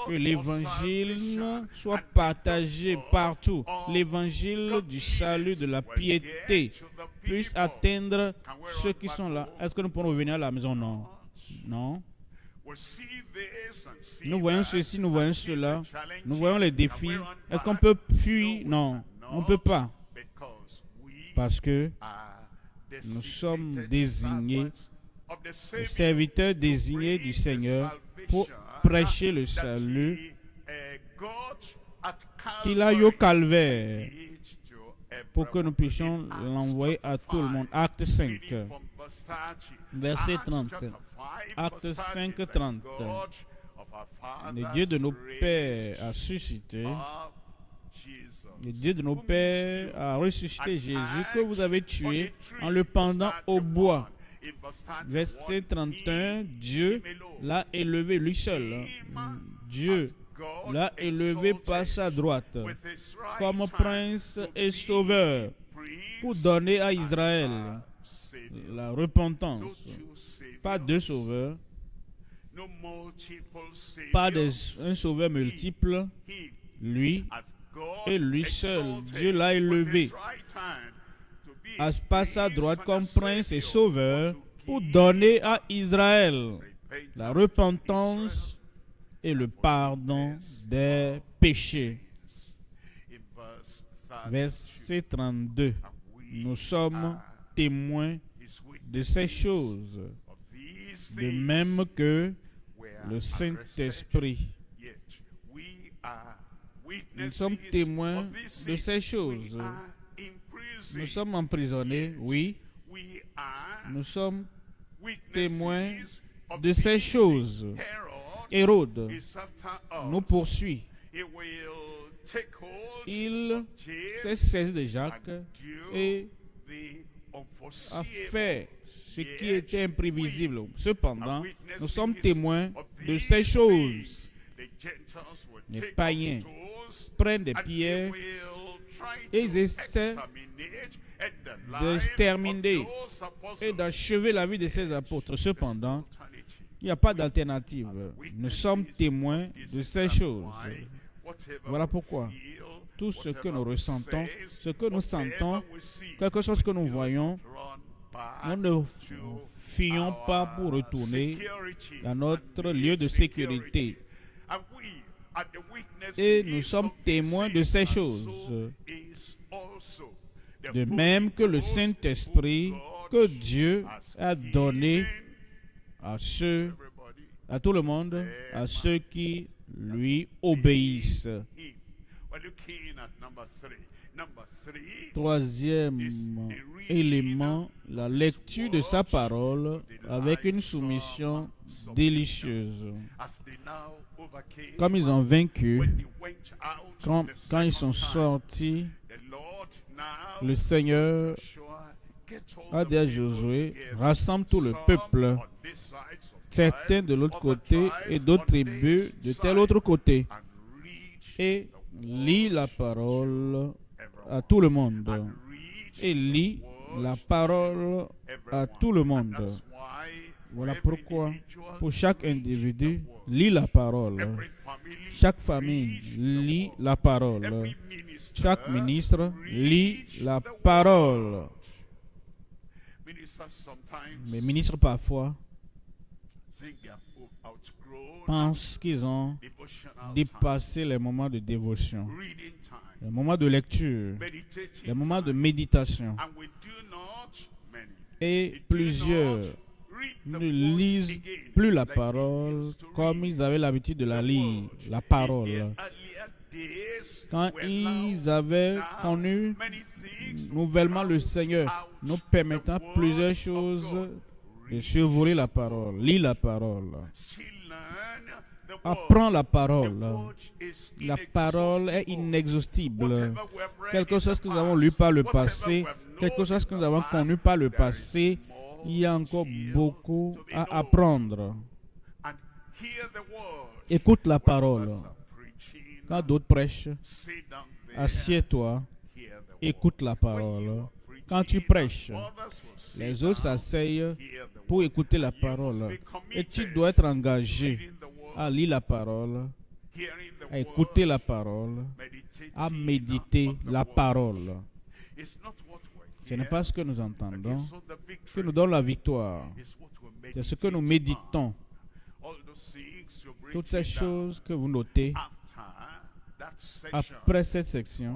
que l'évangile soit partagé partout. L'évangile du salut, de la piété puisse atteindre ceux qui sont là. Est-ce que nous pourrons revenir à la maison? Non. Non. Nous voyons ceci, nous voyons cela. Nous voyons les défis. Est-ce qu'on peut fuir? Non. On ne peut pas. Parce que nous sommes désignés, les serviteurs désignés du Seigneur pour prêcher le salut qu'il a eu au calvaire pour que nous puissions l'envoyer à tout le monde. Acte 5, verset 30. Acte 5, 30. Le Dieu de nos pères a suscité, le Dieu de nos pères a ressuscité Jésus que vous avez tué en le pendant au bois. Verset 31, Dieu l'a élevé lui seul. Dieu l'a élevé par sa droite comme prince et sauveur pour donner à Israël la repentance. Pas deux sauveurs, pas un sauveur multiple, lui et lui seul. Dieu l'a élevé par sa droite comme prince et sauveur pour donner à Israël la repentance et le pardon des péchés. Verset 32. Nous sommes témoins de ces choses, de même que le Saint-Esprit. Nous sommes témoins de ces choses. Nous sommes emprisonnés, oui. Nous sommes témoins de ces choses. Hérode nous poursuit. Il s'est saisi de Jacques et a fait ce qui était imprévisible. Cependant, nous sommes témoins de ces choses. Les païens prennent des pierres et ils essaient d'exterminer et d'achever la vie de ces apôtres. Cependant, il n'y a pas d'alternative. Nous sommes témoins de ces choses. Voilà pourquoi tout ce que nous ressentons, ce que nous sentons, quelque chose que nous voyons, nous ne fuyons pas pour retourner dans notre lieu de sécurité. Et nous sommes témoins de ces choses. De même que le Saint-Esprit que Dieu a donné à tout le monde, à ceux qui lui obéissent. Troisième élément, la lecture de sa parole avec une soumission délicieuse. Comme ils ont vaincu, quand ils sont sortis, le Seigneur a dit à Josué, rassemble tout le peuple, certains de l'autre côté et d'autres tribus de tel autre côté, et lis la parole à tout le monde. Et lis la parole à tout le monde. Voilà pourquoi, pour chaque individu, lis la parole. Chaque famille lit la parole. Chaque ministre lit la parole. Les ministres parfois pensent qu'ils ont dépassé les moments de dévotion, les moments de lecture, les moments de méditation. Et plusieurs ne lisent plus la parole comme ils avaient l'habitude de la lire, la parole. Quand ils avaient connu nouvellement le Seigneur, nous permettant plusieurs choses de survoler la parole, lire la parole, apprendre la parole. La parole est inexhaustible. Quelque chose que nous avons lu par le passé, quelque chose que nous avons connu par le passé, il y a encore beaucoup à apprendre. Écoute la parole. Quand d'autres prêchent, assieds-toi, écoute la parole. Quand tu prêches, les autres s'asseyent pour écouter la parole. Et tu dois être engagé à lire la parole, à écouter la parole, à méditer la parole. Ce n'est pas ce que nous entendons qui nous donne la victoire. C'est ce que nous méditons. Toutes ces choses que vous notez après cette section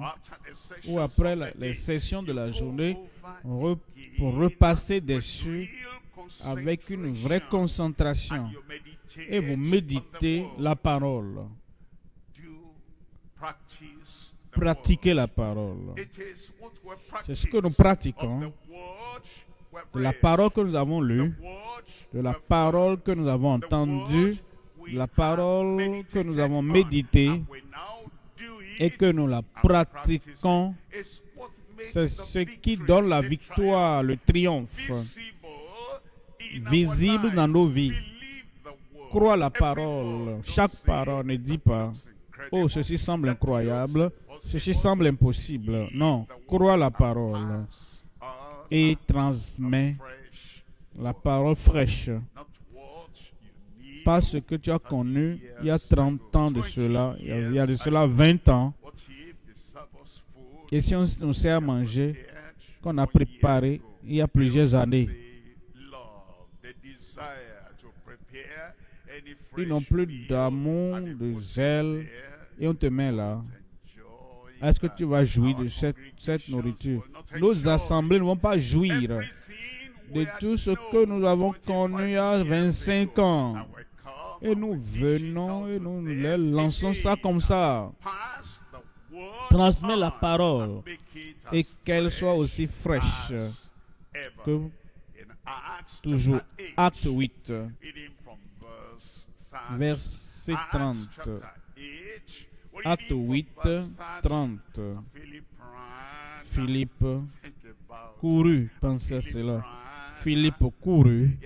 ou après les sessions de la journée, pour repasser dessus avec une vraie concentration et vous méditez la parole. Pratiquez la parole. C'est ce que nous pratiquons. De la parole que nous avons lue, de la parole que nous avons entendue, de la parole que nous avons méditée et que nous la pratiquons, c'est ce qui donne la victoire, le triomphe, visible dans nos vies. Crois la parole. Chaque parole ne dit pas « Oh, ceci semble incroyable, ceci semble impossible ». Non, crois la parole et transmets la parole fraîche. Pas ce que tu as connu il y a 30 ans de cela, il y a de cela 20 ans. Et si on nous sert à manger, qu'on a préparé il y a plusieurs années, ils n'ont plus d'amour, de zèle, et on te met là. Est-ce que tu vas jouir de cette nourriture? Nos assemblées ne vont pas jouir de tout ce que nous avons connu il y a 25 ans. Et nous venons et nous les lançons ça comme ça. Transmets la parole et qu'elle soit aussi fraîche que toujours. Acte 8, verset 30. Acte 8, 30. Philippe courut, pensez à cela. Philippe courut.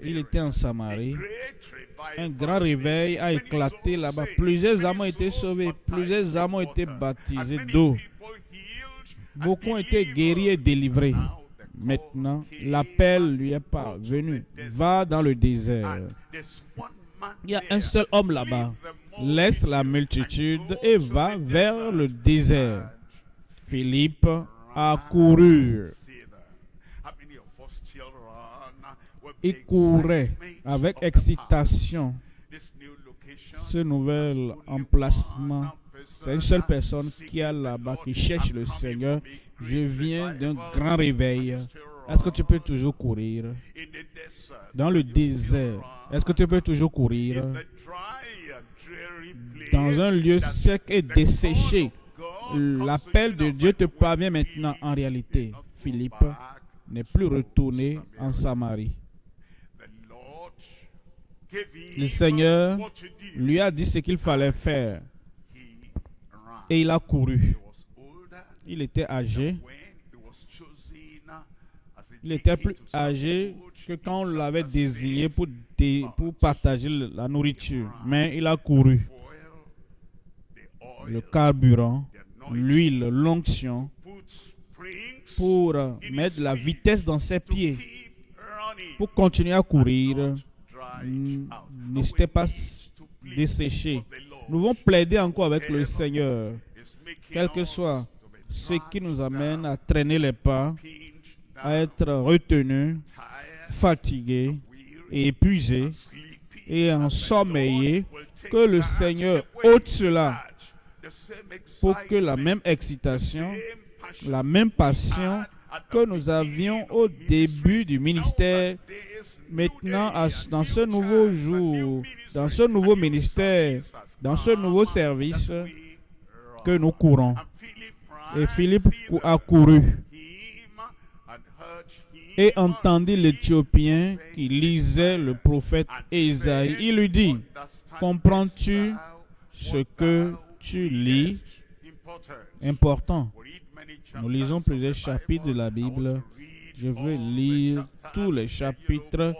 Il était en Samarie. Un grand réveil a éclaté là-bas. Plusieurs âmes ont été sauvées. Plusieurs âmes ont été baptisées d'eau. Beaucoup ont été guéris et délivrés. Maintenant, l'appel lui est parvenu. Va dans le désert. Il y a un seul homme là-bas. Laisse la multitude et va vers le désert. Philippe a couru. Il courait avec excitation. Ce nouvel emplacement, c'est une seule personne qui est là-bas, qui cherche le Seigneur. Je viens d'un grand réveil. Est-ce que tu peux toujours courir? Dans le désert, est-ce que tu peux toujours courir? Dans un lieu sec et desséché, l'appel de Dieu te parvient maintenant. En réalité, Philippe n'est plus retourné en Samarie. Le Seigneur lui a dit ce qu'il fallait faire. Et il a couru. Il était âgé. Il était plus âgé que quand on l'avait désigné pour partager la nourriture. Mais il a couru. Le carburant, l'huile, l'onction, pour mettre de la vitesse dans ses pieds, pour continuer à courir. N'hésitez pas desséché. Nous devons plaider encore avec le Seigneur. Quel que soit ce qui nous amène à traîner les pas, à être retenus, fatigués et épuisés et ensommeillés, que le Seigneur ôte cela pour que la même excitation, la même passion que nous avions au début du ministère, maintenant dans ce nouveau jour, dans ce nouveau ministère, dans ce nouveau service, que nous courons. Et Philippe a couru et entendit l'Éthiopien qui lisait le prophète Ésaïe. Il lui dit, comprends-tu ce que tu lis? Important. Nous lisons plusieurs chapitres de la Bible. Je veux lire tous les chapitres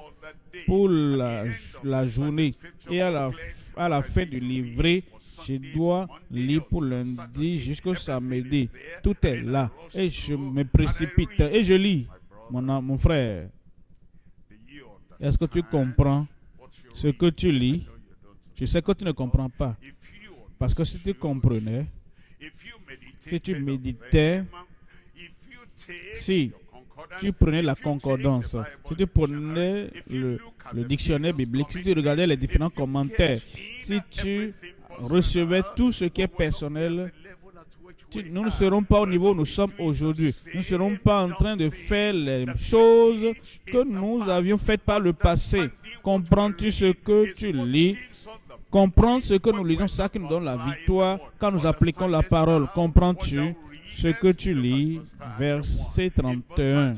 pour la journée. Et à la fin du livret, je dois lire pour lundi jusqu'au samedi. Tout est là. Et je me précipite et je lis. Mon frère, est-ce que tu comprends ce que tu lis? Je sais que tu ne comprends pas. Parce que si tu comprenais, si tu méditais, si tu prenais la concordance, si tu prenais le dictionnaire biblique, si tu regardais les différents commentaires, si tu recevais tout ce qui est personnel, nous ne serons pas au niveau où nous sommes aujourd'hui. Nous ne serons pas en train de faire les choses que nous avions faites par le passé. Comprends-tu ce que tu lis? Comprends ce que nous lisons, ça qui nous donne la victoire quand nous appliquons la parole. Comprends-tu ce que tu lis? Verset 31.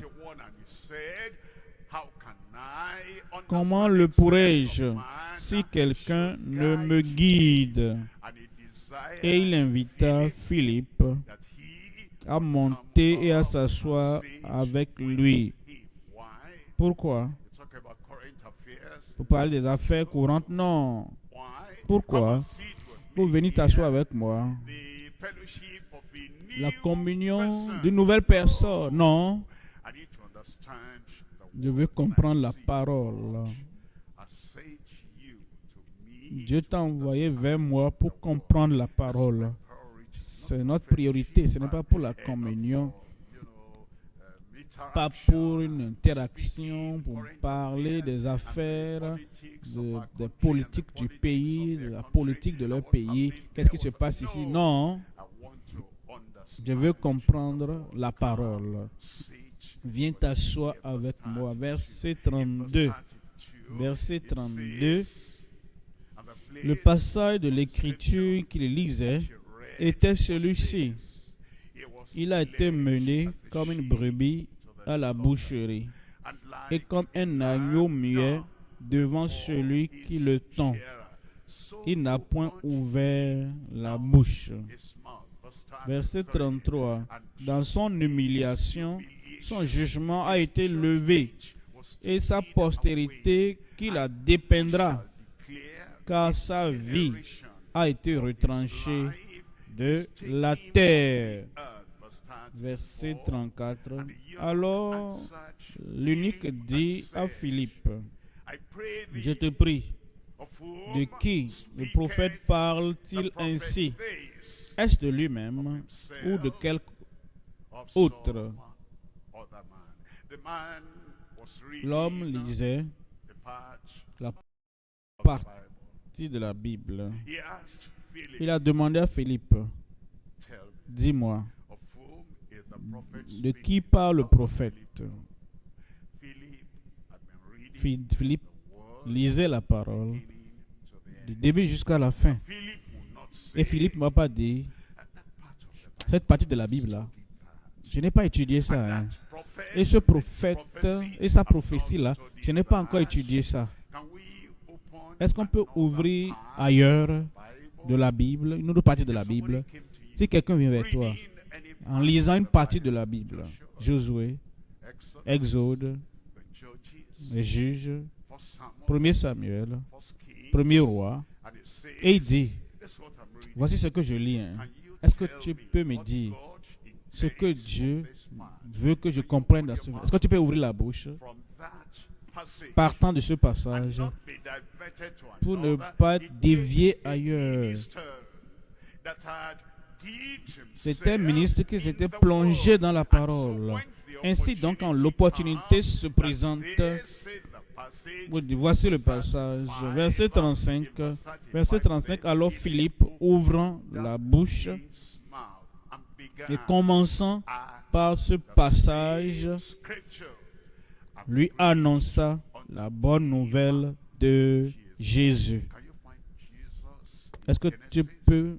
Comment le pourrais-je si quelqu'un ne me guide? Et il invita Philippe à monter et à s'asseoir avec lui. Pourquoi? Pour parler des affaires courantes? Non. Pourquoi? Pour venir t'asseoir avec moi. La communion d'une nouvelle personne? Non. Je veux comprendre la parole. Dieu t'a envoyé vers moi pour comprendre la parole. C'est notre priorité. Ce n'est pas pour la communion, pas pour une interaction, pour parler des affaires, des politiques du pays, de la politique de leur pays. Qu'est-ce qui se passe ici? Non. Je veux comprendre la parole. Viens t'asseoir avec moi. Verset 32. Verset 32. Le passage de l'écriture qu'il lisait était celui-ci. Il a été mené comme une brebis à la boucherie et comme un agneau muet devant celui qui le tend. Il n'a point ouvert la bouche. Verset 33. Dans son humiliation, son jugement a été levé et sa postérité qui la dépeindra, car sa vie a été retranchée de la terre. Verset 34. Alors, l'eunuque dit à Philippe, je te prie, de qui le prophète parle-t-il ainsi? Est-ce de lui-même ou de quelque autre? L'homme lisait la partie de la Bible. Il a demandé à Philippe, dis-moi, de qui parle le prophète? Philippe lisait la parole du début jusqu'à la fin. Et Philippe ne m'a pas dit, cette partie de la Bible là, je n'ai pas étudié ça. Hein. Et ce prophète et sa prophétie là, je n'ai pas encore étudié ça. Est-ce qu'on peut ouvrir ailleurs de la Bible, une autre partie de la Bible? Si quelqu'un vient vers toi en lisant une partie de la Bible, Josué, Exode, les Juges, 1 Samuel, 1er Roi, et il dit, voici ce que je lis. Hein. Est-ce que tu peux me dire ce que Dieu veut que je comprenne dans ce... Est-ce que tu peux ouvrir la bouche partant de ce passage pour ne pas dévier ailleurs? C'était un ministre qui s'était plongé dans la parole. Ainsi donc, quand l'opportunité se présente, voici le passage, verset 35. Verset 35, alors Philippe, ouvrant la bouche et commençant par ce passage, lui annonça la bonne nouvelle de Jésus. Est-ce que tu peux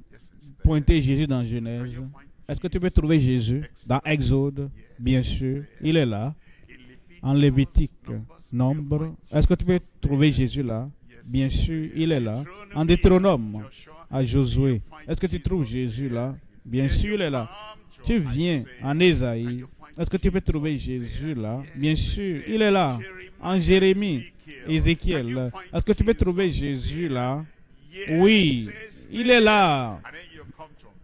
pointer Jésus dans Genèse? Est-ce que tu peux trouver Jésus dans Exode? Bien sûr, il est là. En Lévitique, Nombre. Est-ce que tu peux trouver Jésus là? Bien sûr, il est là. En Deutéronome, à Josué. Est-ce que tu trouves Jésus là? Bien sûr, il est là. Tu viens en Ésaïe. Est-ce que tu peux trouver Jésus là? Bien sûr, il est là. En Jérémie, Ézéchiel. Est-ce que tu peux trouver Jésus là? Oui, il est là.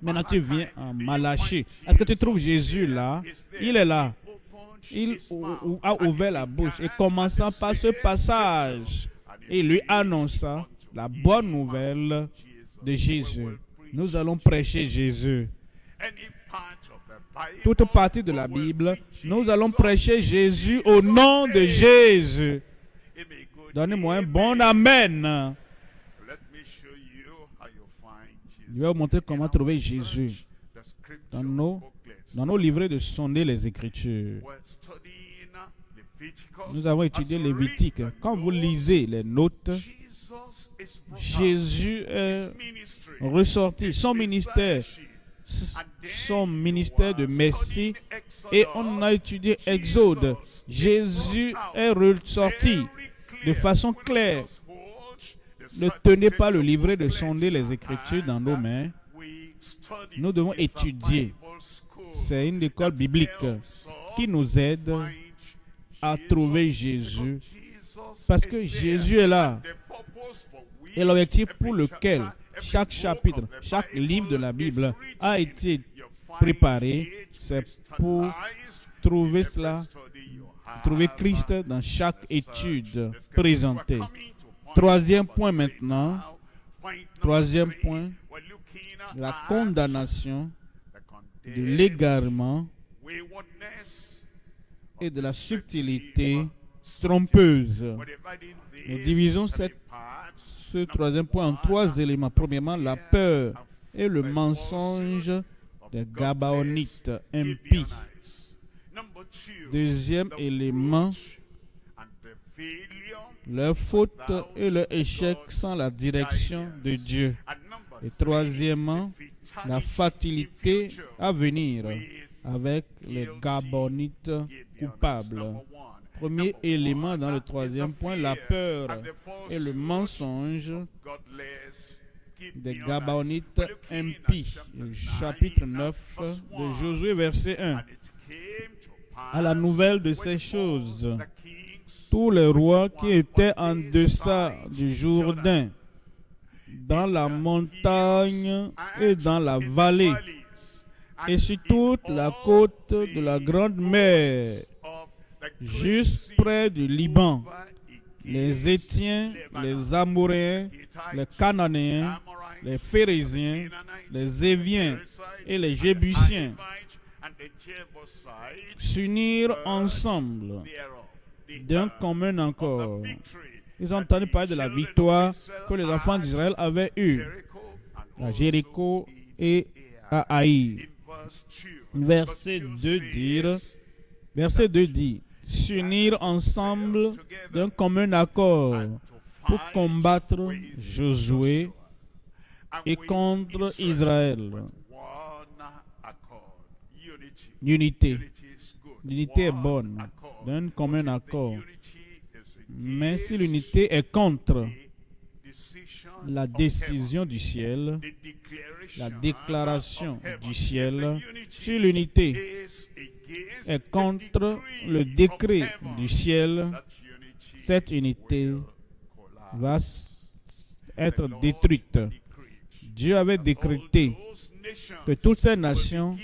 Maintenant, tu viens en Malachie. Est-ce que tu trouves Jésus là? Il est là. Il a ouvert la bouche et commençant par ce passage, il lui annonça la bonne nouvelle de Jésus. Nous allons prêcher Jésus. Toute partie de la Bible, nous allons prêcher Jésus au nom de Jésus. Donnez-moi un bon amen. Je vais vous montrer comment trouver Jésus dans nos livrets de sonder les Écritures. Nous avons étudié Lévitique. Quand vous lisez les notes, Jésus est ressorti. Son ministère de Messie. Et on a étudié Exode. Jésus est ressorti de façon claire. Ne tenez pas le livret de sonder les Écritures dans nos mains. Nous devons étudier. C'est une école biblique qui nous aide à trouver Jésus. Parce que Jésus est là. Et l'objectif pour lequel chaque chapitre, chaque livre de la Bible a été préparé, c'est pour trouver cela, trouver Christ dans chaque étude présentée. Troisième point maintenant. Troisième point. La condamnation de l'égarement et de la subtilité trompeuse. Nous divisons ce troisième point en trois éléments. Premièrement, la peur et le mensonge des Gabaonites impies. Deuxième élément, leur faute et leur échec sans la direction de Dieu. Et troisièmement, la fatalité à venir avec les Gabonites coupables. Premier élément dans le troisième point, la peur et le mensonge des Gabaonites impies. Chapitre 9 de Josué, verset 1. À la nouvelle de ces choses, tous les rois qui étaient en deçà du Jourdain, dans la montagne et dans la vallée, et sur toute la côte de la grande mer, juste près du Liban, les Héthiens, les Amoréens, les Cananéens, les Phéréziens, les Éviens et les Jébusiens s'unirent ensemble d'un commun accord. Ils ont entendu parler de la victoire que les enfants d'Israël avaient eue à Jéricho et à Haï. Verset 2 dit, s'unir ensemble d'un commun accord pour combattre Josué et contre Israël. Unité. L'unité est bonne, d'un commun accord. Mais si l'unité est contre la décision du ciel, la déclaration du ciel, si l'unité est contre le décret du ciel, cette unité va être détruite. Dieu avait décrété que toutes ces nations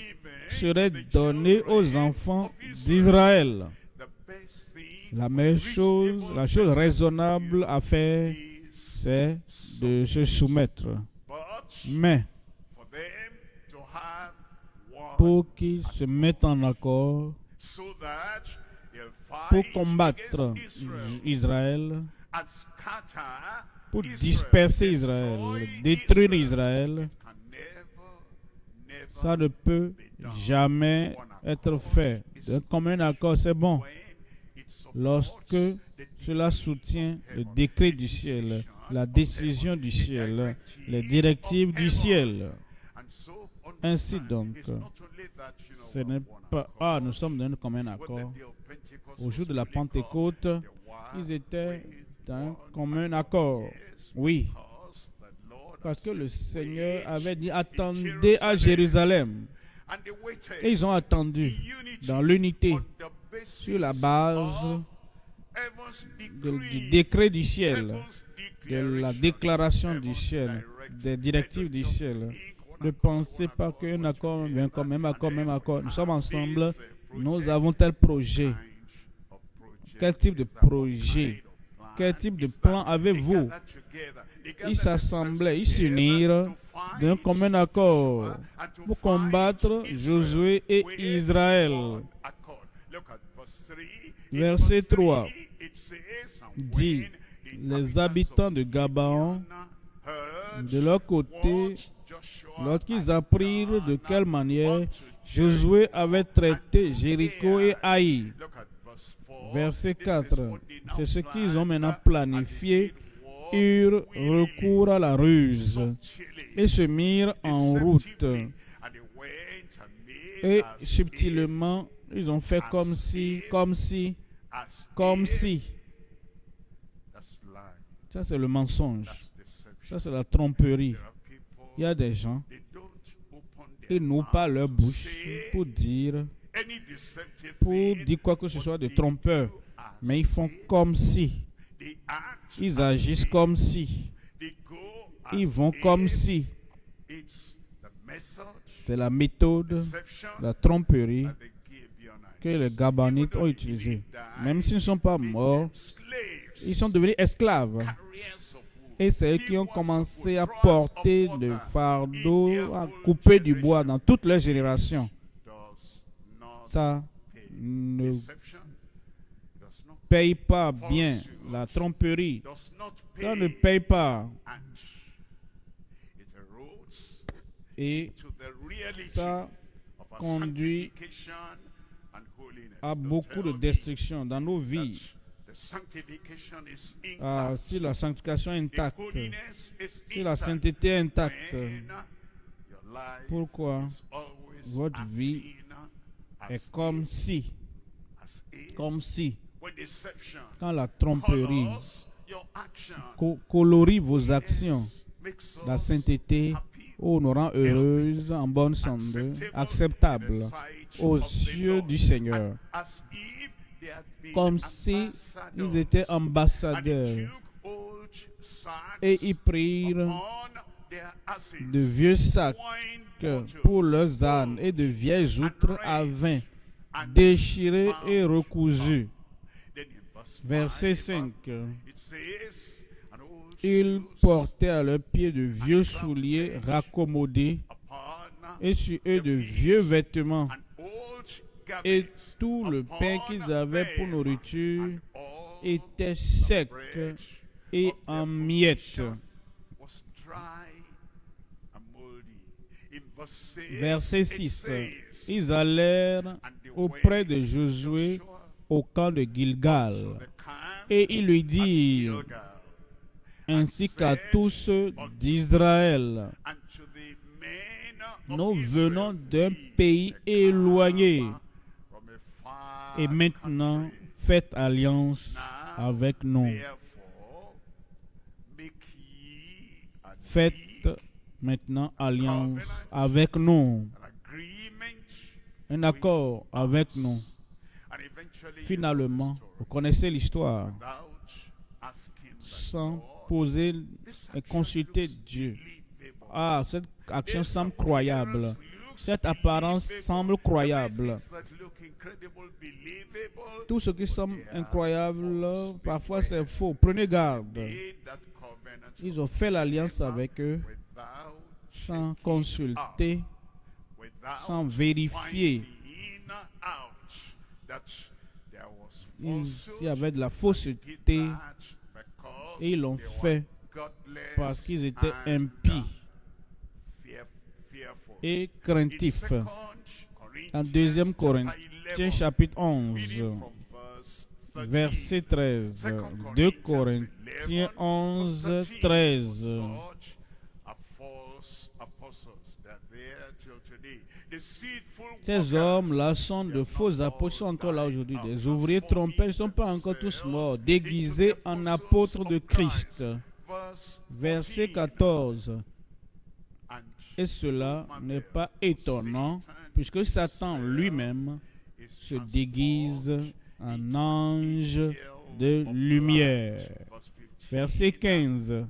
seraient données aux enfants d'Israël. La meilleure chose, la chose raisonnable à faire, c'est de se soumettre. Mais pour qu'ils se mettent en accord pour combattre Israël, pour disperser Israël, détruire Israël. Ça ne peut jamais être fait. Un commun accord, c'est bon. Lorsque cela soutient le décret du ciel, la décision du ciel, les directives du ciel. Ainsi donc, ce n'est pas nous sommes dans un commun accord. Au jour de la Pentecôte, ils étaient dans un commun accord. Oui, parce que le Seigneur avait dit attendez à Jérusalem. Et ils ont attendu dans l'unité sur la base du décret du ciel, de la déclaration du ciel, des directives du ciel. Ne pensez pas qu'un accord vient comme même accord. Nous sommes ensemble, nous avons tel projet. Quel type de projet, quel type de plan avez-vous? Ils s'assemblaient, ils s'unirent d'un commun accord pour combattre Josué et Israël. Verset 3 dit, les habitants de Gabaon, de leur côté, lorsqu'ils apprirent de quelle manière Josué avait traité Jéricho et Haï. Verset 4, c'est ce qu'ils ont maintenant planifié, eurent recours à la ruse et se mirent en route. Et subtilement, ils ont fait comme si. Ça, c'est le mensonge. Ça, c'est la tromperie. Il y a des gens, ils n'ouvrent pas leur bouche pour dire quoi que ce soit de trompeur. Mais ils font comme si. Ils agissent comme si. Ils vont comme si. C'est la méthode, la tromperie que les Gabonites ont utilisée. Même s'ils ne sont pas morts, ils sont devenus esclaves. Et c'est eux qui ont commencé à porter le fardeau, à couper du bois dans toutes les générations. Ça ne paye pas bien. La tromperie, ça ne paye pas. Et ça conduit à beaucoup de destruction dans nos vies. Si la sanctification est intacte, si la sainteté est intacte, pourquoi votre vie est comme si, quand la tromperie colorie vos actions, la sainteté nous rend heureuses, en bonne santé, acceptables aux yeux du Seigneur. Comme si ils étaient ambassadeurs et ils prirent de vieux sacs pour leurs ânes et de vieilles outres à vin déchirées et recousues. Verset 5. Ils portaient à leurs pieds de vieux souliers raccommodés et sur eux de vieux vêtements. Et tout le pain qu'ils avaient pour nourriture était sec et en miettes. Verset 6. Ils allèrent auprès de Josué au camp de Gilgal et ils lui dirent, ainsi qu'à tous ceux d'Israël, nous venons d'un pays éloigné. Et maintenant, faites alliance avec nous. Faites maintenant alliance avec nous. Un accord avec nous. Finalement, vous connaissez l'histoire. Sans poser et consulter Dieu. Cette action semble croyable. Cette apparence semble croyable. Tout ce qui semble incroyable, parfois c'est faux. Prenez garde. Ils ont fait l'alliance avec eux sans consulter sans vérifier. Il y avait de la fausseté et ils l'ont fait parce qu'ils étaient impies et craintifs. En 2 Corinthiens chapitre 11, verset 13. 2 Corinthiens 11, 13. Ces hommes-là sont de faux apôtres, sont encore là aujourd'hui. Des ouvriers trompés, ils ne sont pas encore tous morts, déguisés en apôtres de Christ. Verset 14. Et cela n'est pas étonnant, puisque Satan lui-même se déguise en ange de lumière. Verset 15.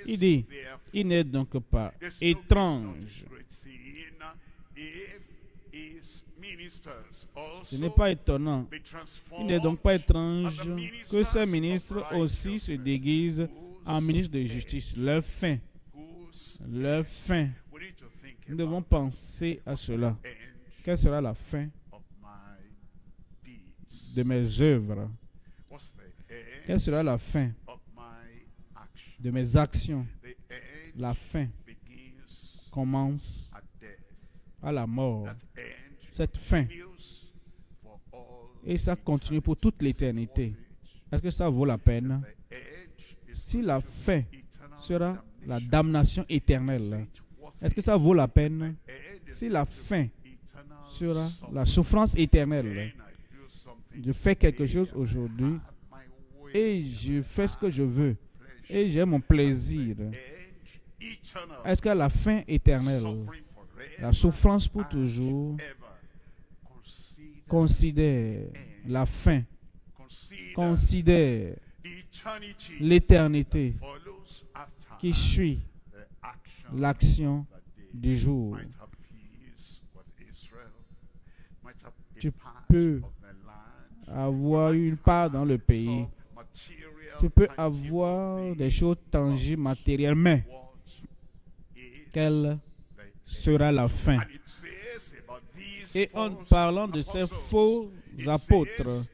Il dit, il n'est donc pas étrange. Ce n'est pas étonnant. Il n'est donc pas étrange que ces ministres aussi se déguisent en ministres de justice. Leur fin. Leur fin. Nous devons penser à cela. Quelle sera la fin de mes œuvres? Quelle sera la fin de mes actions? La fin commence à la mort. Cette fin. Et ça continue pour toute l'éternité. Est-ce que ça vaut la peine? Si la fin sera la damnation éternelle, est-ce que ça vaut la peine? Si la fin sera la souffrance éternelle, je fais quelque chose aujourd'hui et je fais ce que je veux et j'ai mon plaisir. Est-ce que la fin éternelle, la souffrance pour toujours, considère la fin, considère l'éternité qui suit l'action du jour? Tu peux avoir une part dans le pays. Tu peux avoir des choses tangibles, matérielles, mais quelle sera la fin? Et en parlant de ces faux apôtres,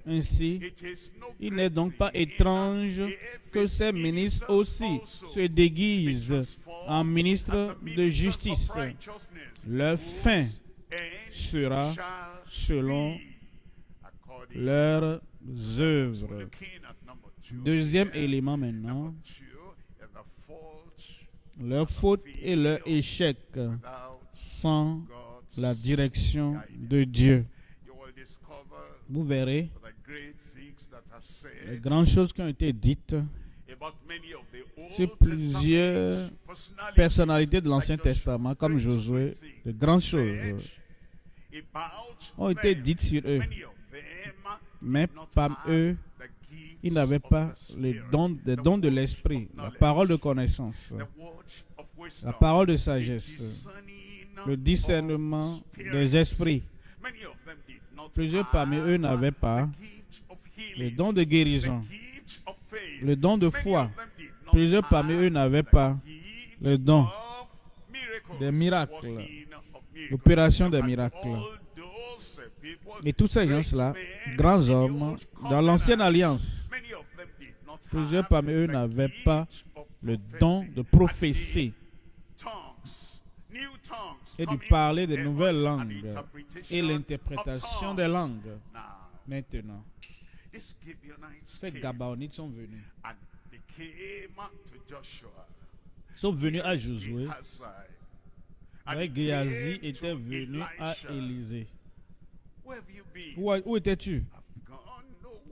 ainsi, il n'est donc pas étrange que ces ministres aussi se déguisent en ministres de justice. Leur fin sera selon leurs œuvres. Deuxième élément maintenant, leur faute et leur échec sans la direction de Dieu. Vous verrez les grandes choses qui ont été dites sur plusieurs personnalités de l'Ancien Testament, comme Josué. De grandes choses ont été dites sur eux. Mais parmi eux, ils n'avaient pas les dons de l'esprit, la parole de connaissance, la parole de sagesse, le discernement des esprits. Plusieurs parmi eux n'avaient pas le don de guérison, le don de foi. Plusieurs parmi eux n'avaient pas le don des miracles, l'opération des miracles. Et tous ces gens-là, grands hommes, dans l'ancienne alliance, plusieurs parmi eux n'avaient pas le don de prophétie et de parler de nouvelles langues et l'interprétation des langues. Maintenant, ces Gabaonites sont venus. Ils sont venus à Josué. Avec Géasi était venu à Élysée. Où étais-tu?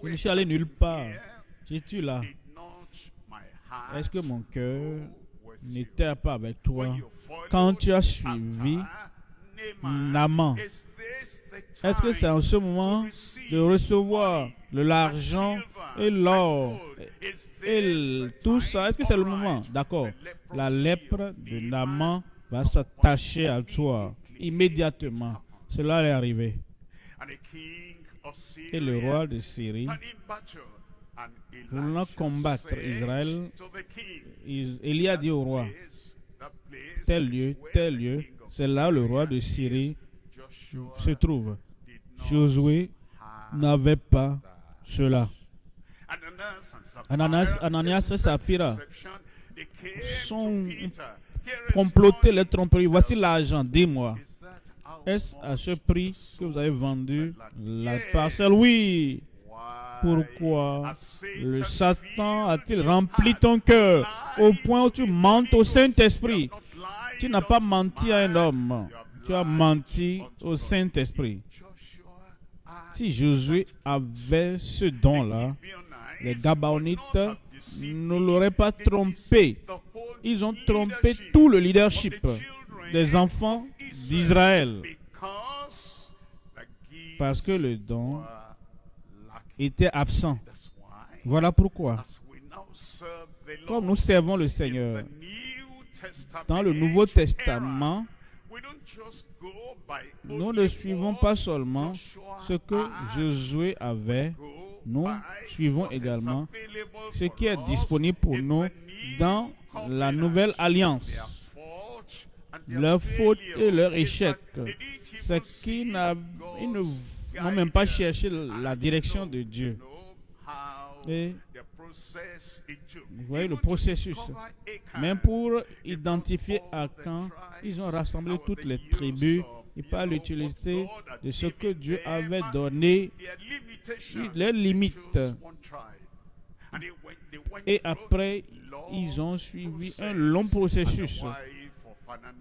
Je ne suis allé nulle part. Es-tu là? Est-ce que mon cœur n'était pas avec toi quand tu as suivi Naaman? Est-ce que c'est en ce moment de recevoir l'argent et l'or et tout ça? Est-ce que c'est le moment? D'accord. La lèpre de Naaman va s'attacher à toi immédiatement. Cela est arrivé. Et le roi de Syrie, voulant combattre Israël, Élie a dit au roi, tel lieu, C'est là le roi de Syrie se trouve. Josué n'avait pas cela. Ananias et Saphira sont complotés les tromperies. Voici l'argent, dis-moi. Est-ce à ce prix que vous avez vendu la parcelle? Oui. Pourquoi le Satan a-t-il rempli ton cœur au point où tu mentes au Saint-Esprit? Tu n'as pas menti à un homme, tu as menti au Saint-Esprit. Si Josué avait ce don-là, les Gabaonites ne l'auraient pas trompé. Ils ont trompé tout le leadership des enfants d'Israël parce que le don était absent. Voilà pourquoi, comme nous servons le Seigneur, dans le Nouveau Testament, nous ne suivons pas seulement ce que Josué avait, nous suivons également ce qui est disponible pour nous dans la Nouvelle Alliance. Leur faute et leur échec, c'est qu'ils n'ont même pas cherché la direction de Dieu. Et vous voyez le processus. Même pour identifier Achan, ils ont rassemblé toutes les tribus et par l'utilité de ce que Dieu avait donné, les limites. Et après, ils ont suivi un long processus.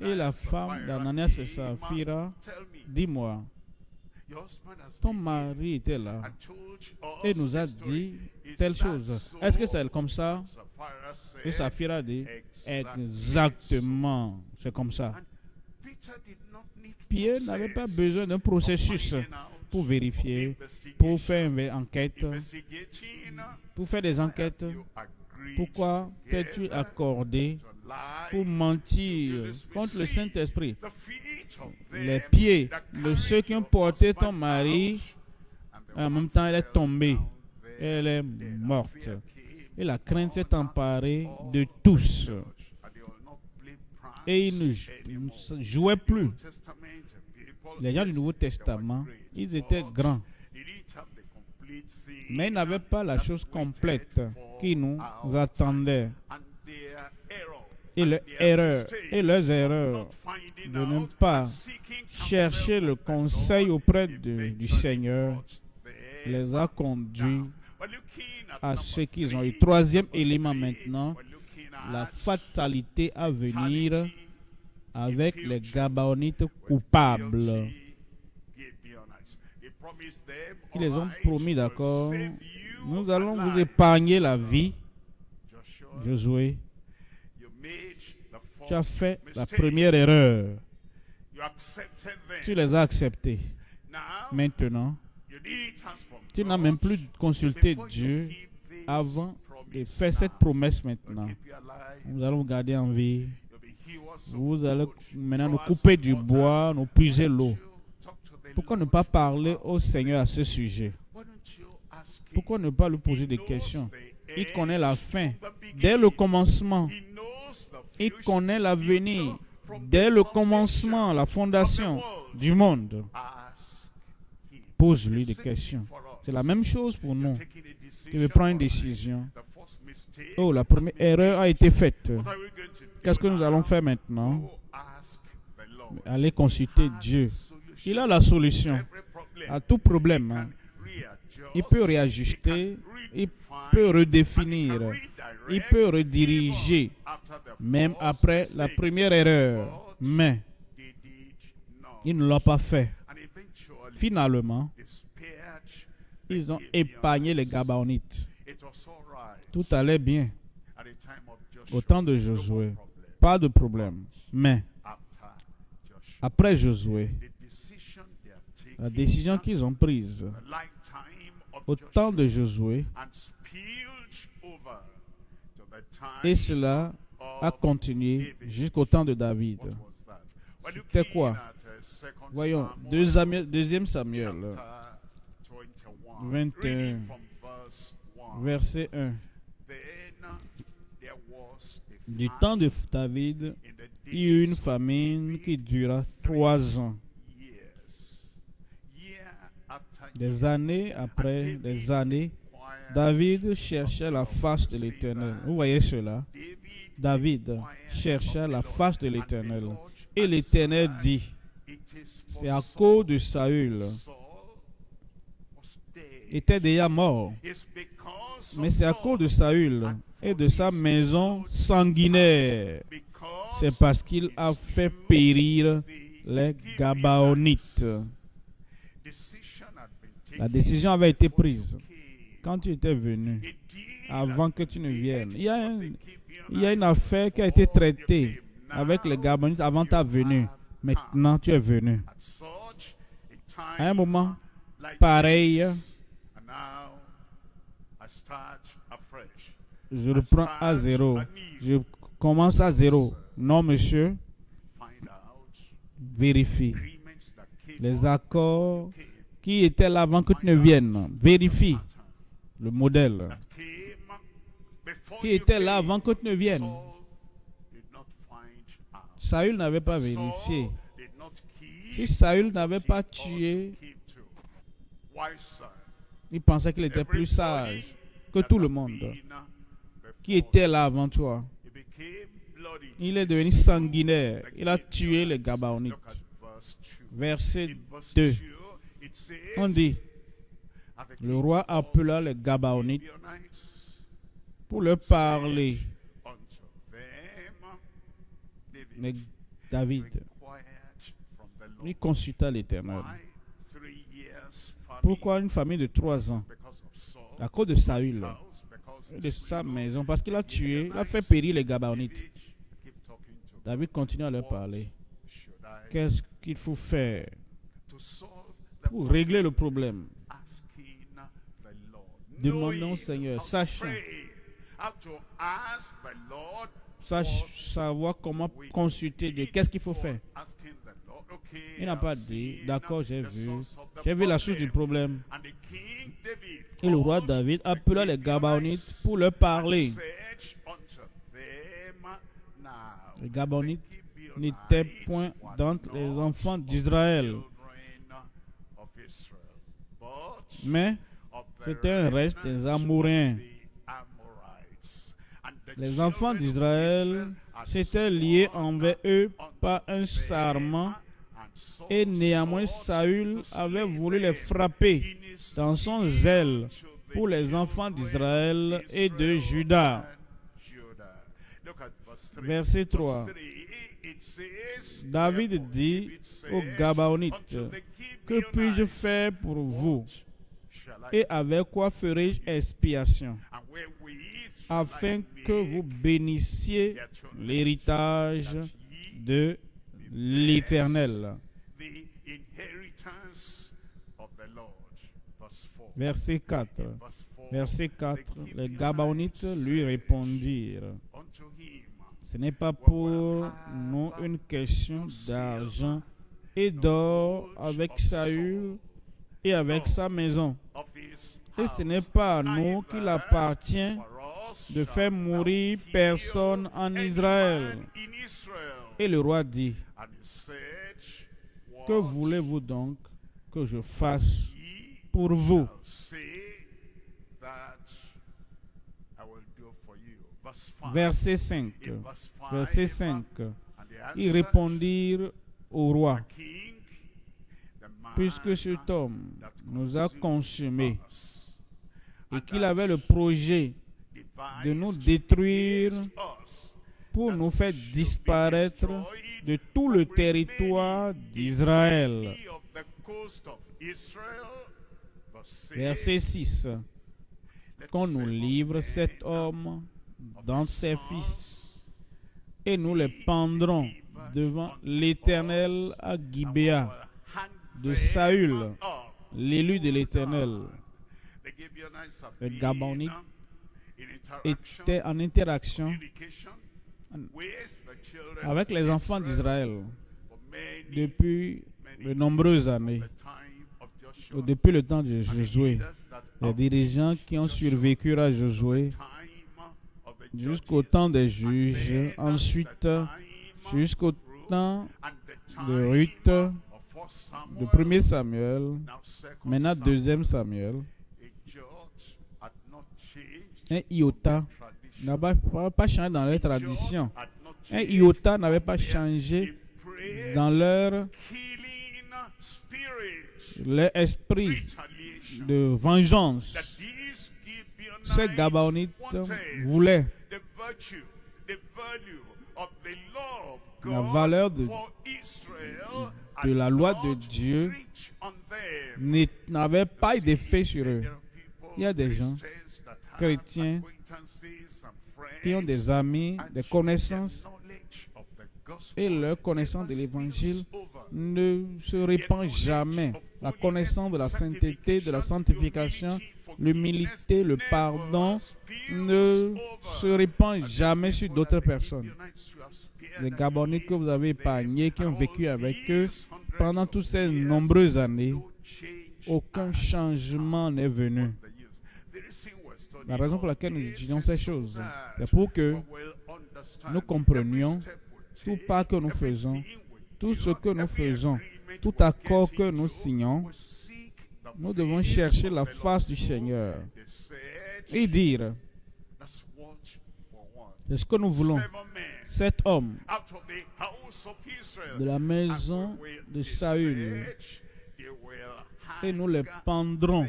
Et la femme d'Ananias et Saphira, dis-moi, ton mari était là et nous a dit telle chose. Est-ce que c'est comme ça? Et Saphira dit, exactement, c'est comme ça. Pierre n'avait pas besoin d'un processus pour vérifier, pour faire une enquête, pour faire des enquêtes. Pourquoi t'es-tu accordé pour mentir contre le Saint-Esprit? Les pieds de ceux qui ont porté ton mari, en même temps elle est tombée, elle est morte. Et la crainte s'est emparée de tous. Et ils ne jouaient plus. Les gens du Nouveau Testament, ils étaient grands. Mais ils n'avaient pas la chose complète qui nous attendait. Et leurs erreurs de ne pas chercher le conseil auprès du Seigneur les a conduits à ce qu'ils ont eu. Troisième élément maintenant, la fatalité à venir avec les Gabaonites coupables. Ils les ont promis, d'accord, nous allons vous épargner la vie. Josué, tu as fait la première erreur. Tu les as acceptés. Maintenant, tu n'as même plus consulté Dieu avant de faire cette promesse maintenant. Nous allons vous garder en vie. Vous allez maintenant nous couper du bois, nous puiser l'eau. Pourquoi ne pas parler au Seigneur à ce sujet? Pourquoi ne pas lui poser des questions? Il connaît la fin dès le commencement. Il connaît l'avenir dès le commencement, la fondation du monde. Pose-lui des questions. C'est la même chose pour nous. Tu veux prendre une décision. Oh, la première erreur a été faite. Qu'est-ce que nous allons faire maintenant? Allez consulter Dieu. Il a la solution à tout problème. Il peut réajuster, il peut redéfinir, il peut rediriger, même après la première erreur. Mais il ne l'a pas fait. Finalement, ils ont épargné les Gabaonites. Tout allait bien. Au temps de Josué, pas de problème. Mais après Josué, la décision qu'ils ont prise au temps de Josué, et cela a continué jusqu'au temps de David. C'était quoi? Voyons, 2 Samuel 21, verset 1. Du temps de David, il y eut une famine qui dura 3 ans. Des années après des années, David cherchait la face de l'Éternel. Vous voyez cela? David cherchait la face de l'Éternel. Et l'Éternel dit, c'est à cause de Saül. Il était déjà mort. Mais c'est à cause de Saül et de sa maison sanguinaire. C'est parce qu'il a fait périr les Gabaonites. La décision avait été prise quand tu étais venu, avant que tu ne viennes. Il y a une affaire qui a été traitée avec les Gabaonites avant ta venue. Maintenant, tu es venu. À un moment pareil, je reprends à zéro. Je commence à zéro. Non, monsieur. Vérifie. Les accords qui étaient là avant que tu ne viennes. Vérifie le modèle qui était là avant que tu ne viennes. Saül n'avait pas vérifié. Si Saül n'avait pas tué, il pensait qu'il était plus sage que tout le monde qui était là avant toi. Il est devenu sanguinaire. Il a tué les Gabaonites. Verset 2. On dit, le roi appela les Gabaonites pour leur parler. Mais David, il consulta l'Éternel. Pourquoi une famille de 3 ans? À cause de Saül et de sa maison, parce qu'il a tué, il a fait périr les Gabaonites. David continue à leur parler. Qu'est-ce qu'il faut faire pour régler le problème? Demandons au Seigneur, sache savoir comment consulter Dieu. Qu'est-ce qu'il faut faire? Il n'a pas dit, d'accord, j'ai vu la source du problème. Et le roi David appela les Gabaonites pour leur parler. Les Gabaonites n'étaient point d'entre les enfants d'Israël, mais c'était un reste des Amoréens. Les enfants d'Israël s'étaient liés envers eux par un serment, et néanmoins Saül avait voulu les frapper dans son zèle pour les enfants d'Israël et de Juda. Verset 3. David dit aux Gabaonites, que puis-je faire pour vous? Et avec quoi ferai-je expiation? Afin que vous bénissiez l'héritage de l'Éternel. Verset 4. Verset 4. Les Gabaonites lui répondirent, ce n'est pas pour nous une question d'argent et d'or avec Saül et avec sa maison. Et ce n'est pas à nous qu'il appartient de faire mourir personne en Israël. Et le roi dit, que voulez-vous donc que je fasse pour vous? Verset 5. Verset 5. Ils répondirent au roi, puisque cet homme nous a consumés et qu'il avait le projet de nous détruire pour nous faire disparaître de tout le territoire d'Israël. Verset 6. Qu'on nous livre cet homme dans ses fils, et nous les pendrons devant l'Éternel à Gibéa de Saül, l'élu de l'Éternel. Les Gabaonites étaient en interaction avec les enfants d'Israël depuis de nombreuses années. Depuis le temps de Josué, les dirigeants qui ont survécu à Josué jusqu'au temps des juges, ensuite jusqu'au temps de Ruth, de 1er Samuel, maintenant 2e Samuel. Un iota n'avait pas changé dans leur tradition. Un iota n'avait pas changé dans leur esprit de vengeance. Ces Gabaonites voulaient la valeur de la loi de Dieu n'avait pas d'effet sur eux. Il y a des gens chrétiens qui ont des amis, des connaissances, et leur connaissance de l'évangile ne se répand jamais. La connaissance de la sainteté, de la sanctification, l'humilité, le pardon ne se répand jamais sur d'autres personnes. Les Gabonites que vous avez épargnés, qui ont vécu avec eux pendant toutes ces nombreuses années, aucun changement n'est venu. La raison pour laquelle nous étudions ces choses, c'est pour que nous comprenions tout pas que nous faisons, tout ce que nous faisons, tout accord que nous signons. Nous devons chercher la face du Seigneur et dire, c'est ce que nous voulons. 7 hommes de la maison de Saül, et nous les pendrons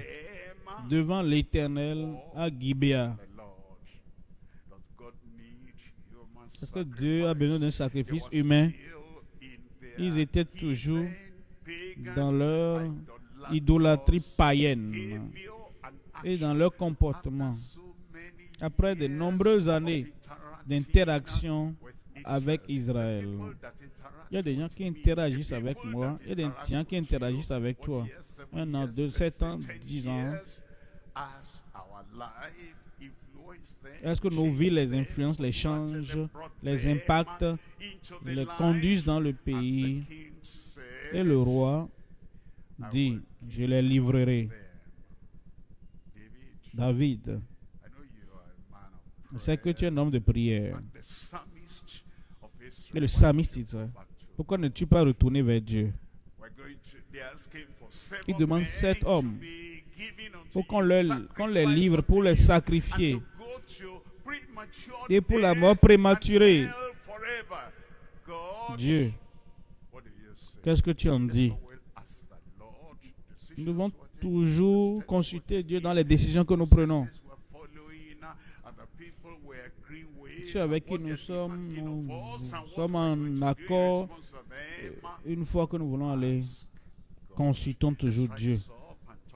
devant l'Éternel à Gibéa. Est-ce que Dieu a besoin d'un sacrifice humain? Ils étaient toujours dans leur idolâtrie païenne et dans leur comportement. Après de nombreuses années d'interaction avec Israël, il y a des gens qui interagissent avec moi, il y a des gens qui interagissent avec toi. 1 an, 2, 7 ans, 10 ans. Est-ce que nos vies les influencent, les changent, les impactent, les conduisent dans le pays? Et le roi dit, je les livrerai. David, je sais que tu es un homme de prière. Et le psalmiste dit, pourquoi ne-tu pas retourner vers Dieu? Il demande 7 hommes pour qu'on les livre, pour les sacrifier. Et pour la mort prématurée. Dieu, qu'est-ce que tu en dis? Nous devons toujours consulter Dieu dans les décisions que nous prenons. Ceux avec qui nous sommes en accord. Une fois que nous voulons aller, consultons toujours Dieu.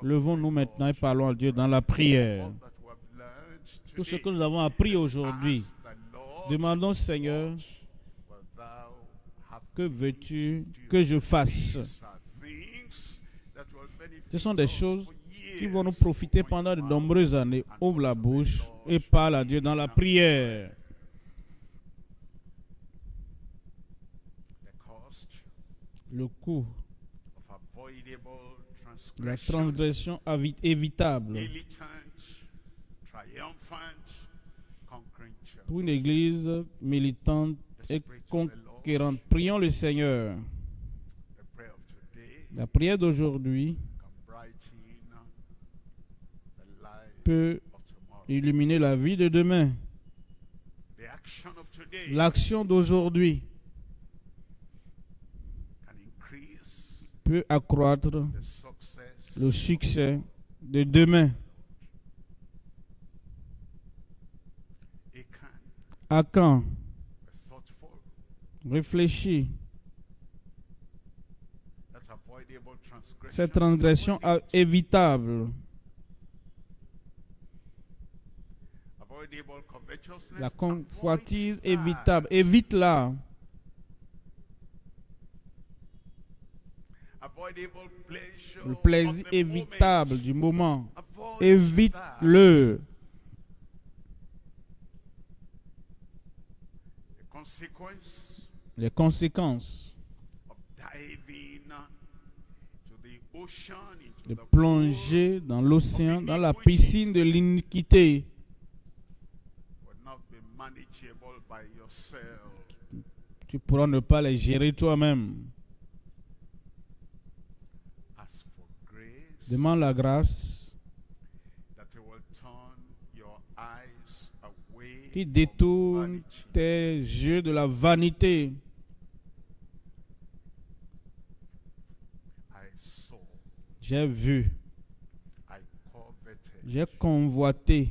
Levons-nous maintenant et parlons à Dieu dans la prière. Tout ce que nous avons appris aujourd'hui, demandons, Seigneur, que veux-tu que je fasse? Ce sont des choses qui vont nous profiter pendant de nombreuses années. Ouvre la bouche et parle à Dieu dans la prière. Le coût, la transgression évitable pour une église militante et conquérante. Prions le Seigneur. La prière d'aujourd'hui peut illuminer la vie de demain. L'action d'aujourd'hui peut accroître le succès de demain. Akan réfléchit. Cette transgression évitable. La convoitise évitable. Évite-la. Le plaisir évitable du moment. Évite-le. Les conséquences de plonger dans l'océan, dans la piscine de l'iniquité, unmanageable by yourself. Tu pourras ne pas les gérer toi-même. Ask for grace. Demande la grâce That He will turn your eyes away qui from détourne vanity. tes yeux de la vanité. I saw, J'ai vu, I coveted, j'ai convoité I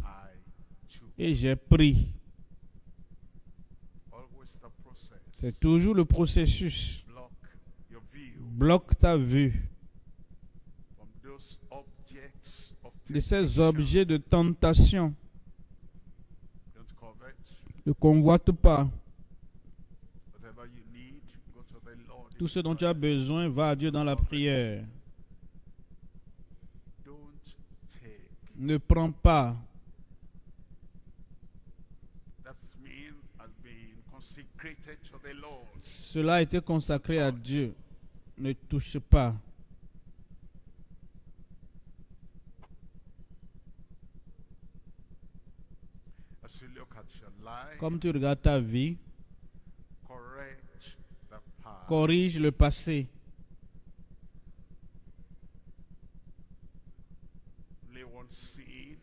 took. et j'ai pris. Always the process. C'est toujours le processus. Block your view Bloque ta vue from those objects of de ces temptation. objets de tentation. Don't covet. Ne convoite pas. Whatever you need, go to the Lord. in Tout ce dont tu as prayer. besoin, va à Dieu dans la prière. Don't take. Ne prends pas. That's mean has been consecrated to the Lord. Cela a été consacré à Dieu. Ne touche pas. As you look at your life, Comme tu regardes ta vie, correct the past. corrige le passé. Only one sin.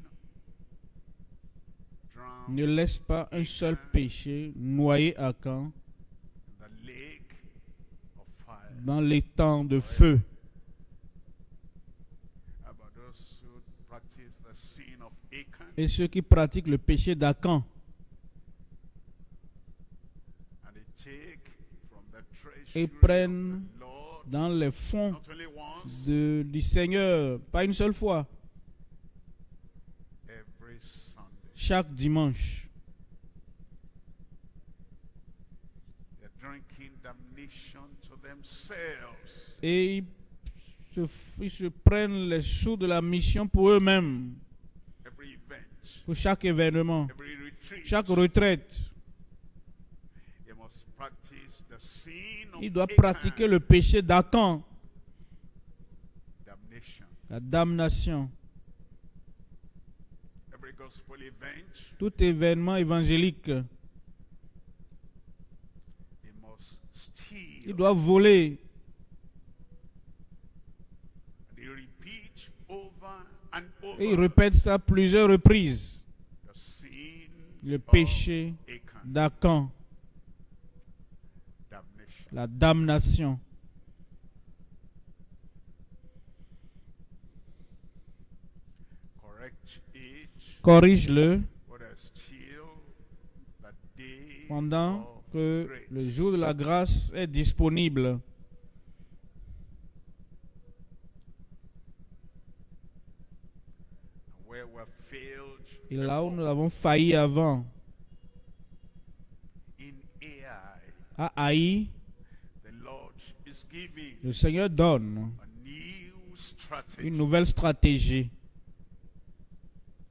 Drown Ne laisse pas un seul péché noyer à camp in the lake of fire. dans l'étang de feu. How about those who practice the sin of Achan Et ceux qui pratiquent le péché d'Acan and they take from the et treasury prennent of the Lord dans les fonds not only once, du Seigneur, pas une seule fois, every Sunday. chaque dimanche. They're drinking damnation to themselves. Et ils se prennent les sous de la mission pour eux-mêmes, Every event, pour chaque événement, every retreat, chaque retraite. they must practice the sin of Il doit Achan. pratiquer le péché d'Acan, Damnation. la damnation. Every gospel event, Tout événement évangélique, they must steal. il doit voler. They repeat over and over Et il répète ça plusieurs reprises. the sin Le of péché Achan. d'Acan, Damnation. la damnation. Correct it. Corrige-le What is still the day pendant of que grace. le jour de la grâce est disponible. And where we're failed Et là où before. nous avons failli avant, In AI, à Haï, the Lord is giving le Seigneur donne a new strategy. une nouvelle stratégie.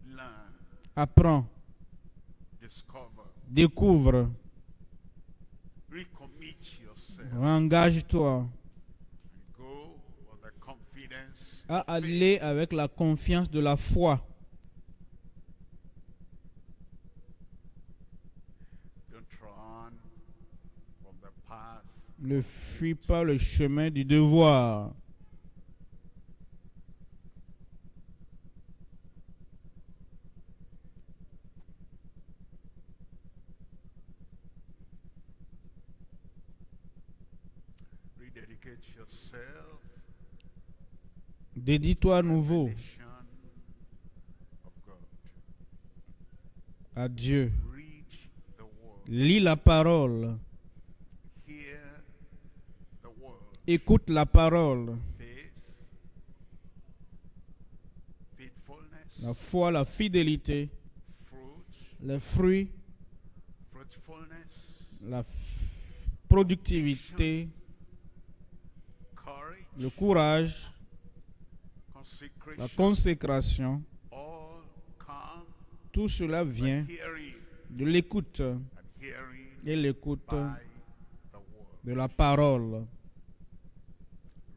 Learn, Apprends, discover, découvre, recommit yourself, engage-toi and go with the confidence à of aller faith. avec la confiance de la foi. Don't run from the path. Ne fuis pas le chemin du devoir. Rededicate yourself. Dédie-toi à nouveau Revelation of God. à Dieu. Read the word. Lis la parole. Hear the word. Écoute la parole. Faith, faithfulness, La foi, la fidélité, fruit, les fruits, fruitfulness, la productivité, courage, le courage, la consecration, consécration. all come Tout cela vient by hearing de l'écoute and hearing et l'écoute by the word. de la parole.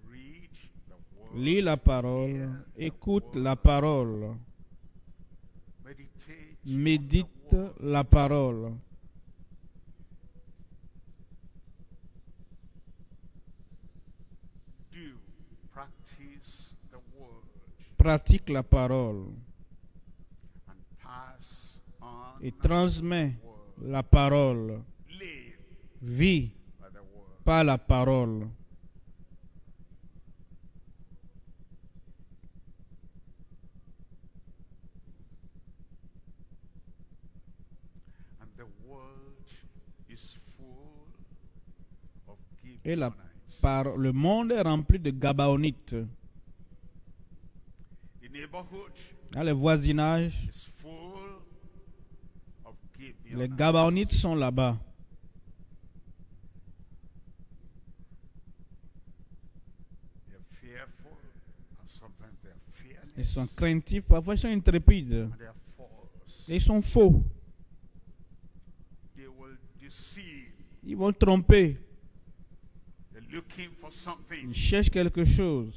Read the word. Lis la parole, écoute la parole, Meditate médite on the word. la parole. practice the word pratique la parole and pass on et transmet the word. la parole, Live vit by the word. par la parole. And the world is full of Et la Gibeonites. le monde est rempli de Gabaonites. The neighborhood Dans les voisinages, is full of les Gibeonites. Gabaonites sont là-bas. They're fearful, and sometimes they're Ils sont fearless, craintifs, parfois ils sont intrépides. and they're false. Et ils sont faux. They will deceive. Ils vont tromper. They're looking for something. Ils cherchent quelque chose.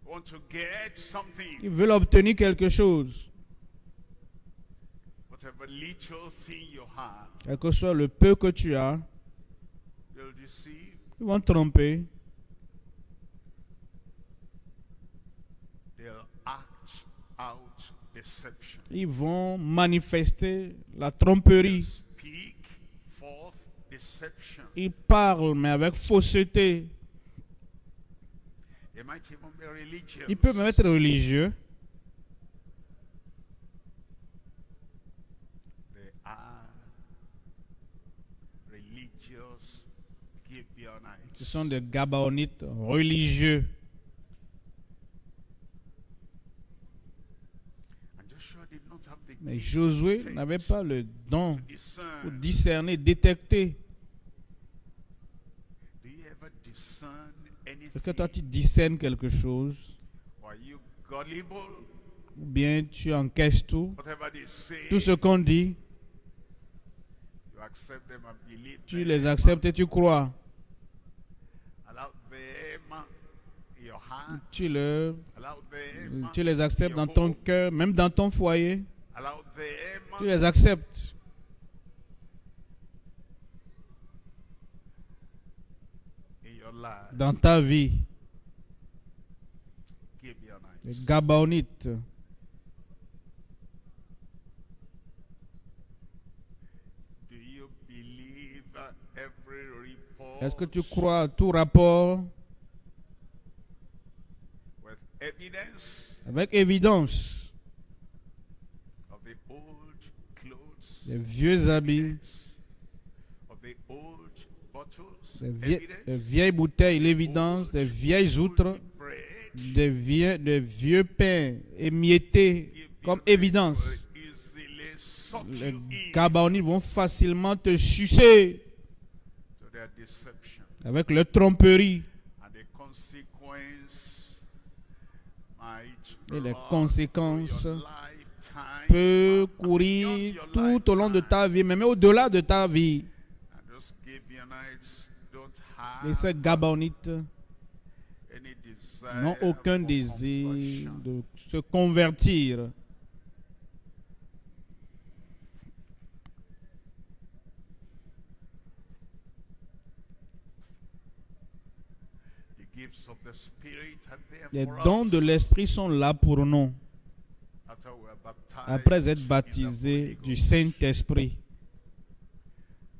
Want to get something. Ils veulent obtenir quelque chose. Whatever little thing you have, Quel que soit le peu que tu as, they'll deceive. ils vont tromper. They'll act out deception. Ils vont manifester la They'll tromperie. speak forth deception. Ils parlent, mais avec fausseté. They might even be religious. Ils peuvent même être religieux. They are religious Gibeonites. Ce sont des Gabaonites religieux. And Joshua did not have the Mais gift Josué to n'avait pas le don pour discern. discerner, détecter. Do you ever discern anything? Est-ce que toi tu discernes quelque chose? Or are you gullible? Ou bien tu encaisses tout? Whatever they say, Tout ce qu'on dit, you accept them and believe tu them. les acceptes et tu crois. Allow them in your heart. Tu Allow them les acceptes in your dans ton home. cœur, même dans ton foyer. Allow Tu them les acceptes in your life. dans ta vie. Les Gibeonites. Gabaonites. Do you believe every report Est-ce que tu crois à tout rapport with evidence avec évidence? of the old clothes, Les vieux habits, evidence of the old bottles, les evidence vieilles bouteilles, l'évidence des vieilles outres, bread, des vieux pains émiettés comme évidence. will easily suck Les you in Gabaonites vont facilement te sucer to their deception. avec leur tromperie. And the consequence might Et les run conséquences through your lifetime, Peut beyond courir your tout au long de lifetime. ta vie, mais même au-delà de ta vie. And those Gibeonites don't Et have ces Gabaonites any desire n'ont aucun for désir conversion. de se convertir. The gifts of the Spirit are there Les for dons us de l'Esprit sont là pour nous, after we are baptized après être in the baptisés Holy du Ghost. Saint-Esprit.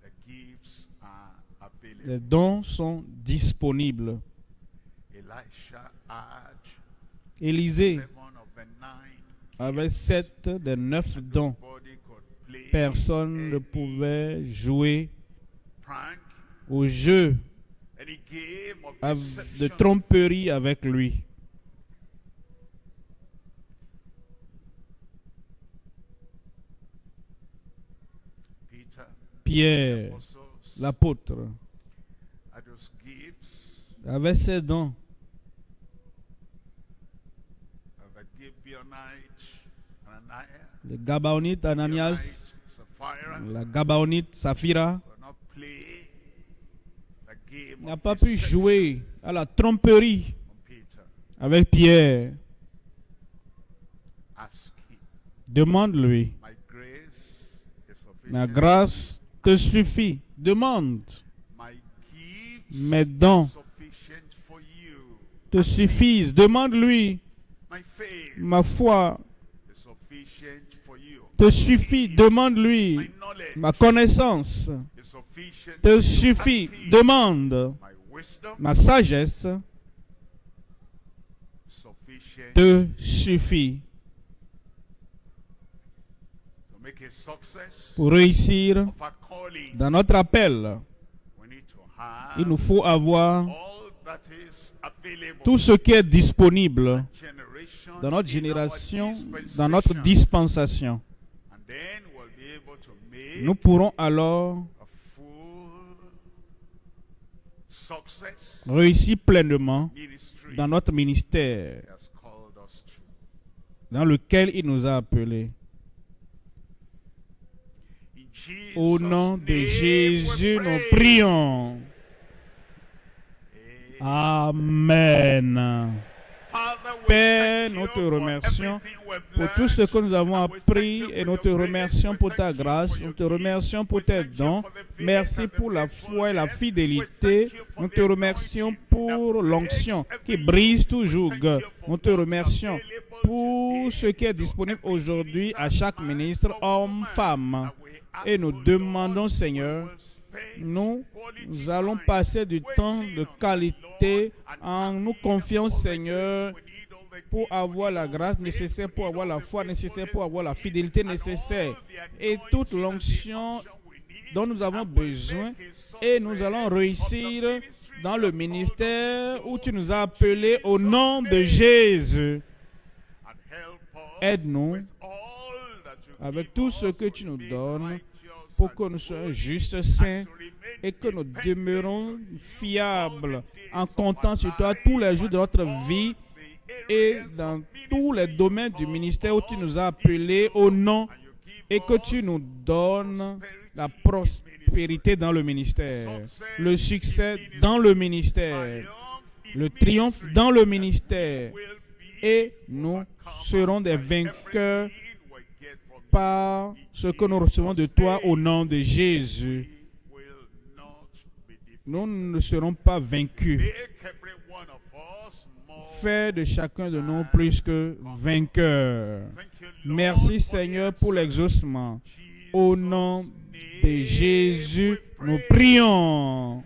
The gifts are available. Les dons sont disponibles. Elisha had Élisée 7 of the 9 avait gifts. 7 des 9 dons. Nobody could play Personne ne any pouvait jouer prank, au jeu any game of de deception. tromperie avec lui. Peter, Pierre, apostles, l'apôtre, had those gifts avait ses dons. of the Gibeonite, Ananias, Les Gabaonites, Ananias, Gibeonite, Sapphira, la Gabaonite, Saphira, could not play the game n'a of pas pu deception jouer à la tromperie on Peter. avec Pierre. Ask him. Demande-lui. My grace is sufficient. Ma grâce te suffit. Demande. My gifts Mes dons are te suffisent. Demande-lui. My faith Ma foi is sufficient for you. te suffit. Demande-lui. My knowledge Ma connaissance is sufficient te for you. suffit. Ask him. Demande. My wisdom Ma sagesse is sufficient te suffit. to make a success Pour réussir of our calling. dans notre appel, We need to have il nous faut avoir all that is available tout ce qui est disponible generation dans notre in génération, our dans notre dispensation. dispensation. And then we'll be able to make Nous pourrons alors a full success réussir pleinement ministry dans notre ministère He has called us to. dans lequel il nous a appelés. In Jesus' Au nom de name Jésus, we nous pray. prions. Amen. Father, we Père, thank nous you te for remercions everything we've pour tout ce que nous avons learned. And we appris thank you et for nous te your remercions grace. pour We ta thank you grâce, for nous your te gift. remercions pour We tes thank you dons. for the faith Merci and the pour la foi et la faithfulness. fidélité. We thank you for Nous the te remercions anointing pour that l'onction breaks qui every brise yoke. tout We joug. thank you for Nous te what's remercions available pour today ce qui est to disponible every aujourd'hui minister, à chaque man ministre, or homme, woman. femme. And we ask, Et nous O Lord, demandons, we Seigneur, will spend nous quality allons time passer du temps waiting de on thy qualité Lord, and en nous having confiant, all the Seigneur, grace we need, all the pour gifts we avoir need, la all the grâce faith nécessaire, we pour need, avoir all la the foi nécessaire, pour avoir la faithfulness we fidélité need, and nécessaire all the et toute anointing and the l'onction unction we need, dont nous avons and we'll besoin. make a Et nous allons success réussir of the ministry dans you le have called us ministère to. où tu nous as appelés au Jesus' nom de name. Jésus. And help us Aide-nous with all that you avec give tout us ce que to tu nous be donnes righteous pour and que nous soyons holy, justes, saints, and to remain et que nous dependent demeurons on you fiables all the days en of comptant our sur toi life tous les jours de and notre all vie the et areas dans of tous les ministry domaines you du call ministère où tu us nous as appelés into, au nom and you give et que tu us nous donnes la prosperity in prospérité dans le ministère, Success le succès in dans le ministry, ministère, triumph in le triomphe ministry, dans le that ministère, we will be et nous overcomers serons des by vainqueurs everything we get from you. par ce que nous recevons de toi au nom de Jésus. We will not be defeated. Nous ne serons pas vaincus. Make every one of us more. Fais de chacun de nous plus que vainqueurs. Thank you, Lord, Merci for the Seigneur pour answer. l'exaucement. Jesus' Au nom name de Jésus, we nous pray. prions.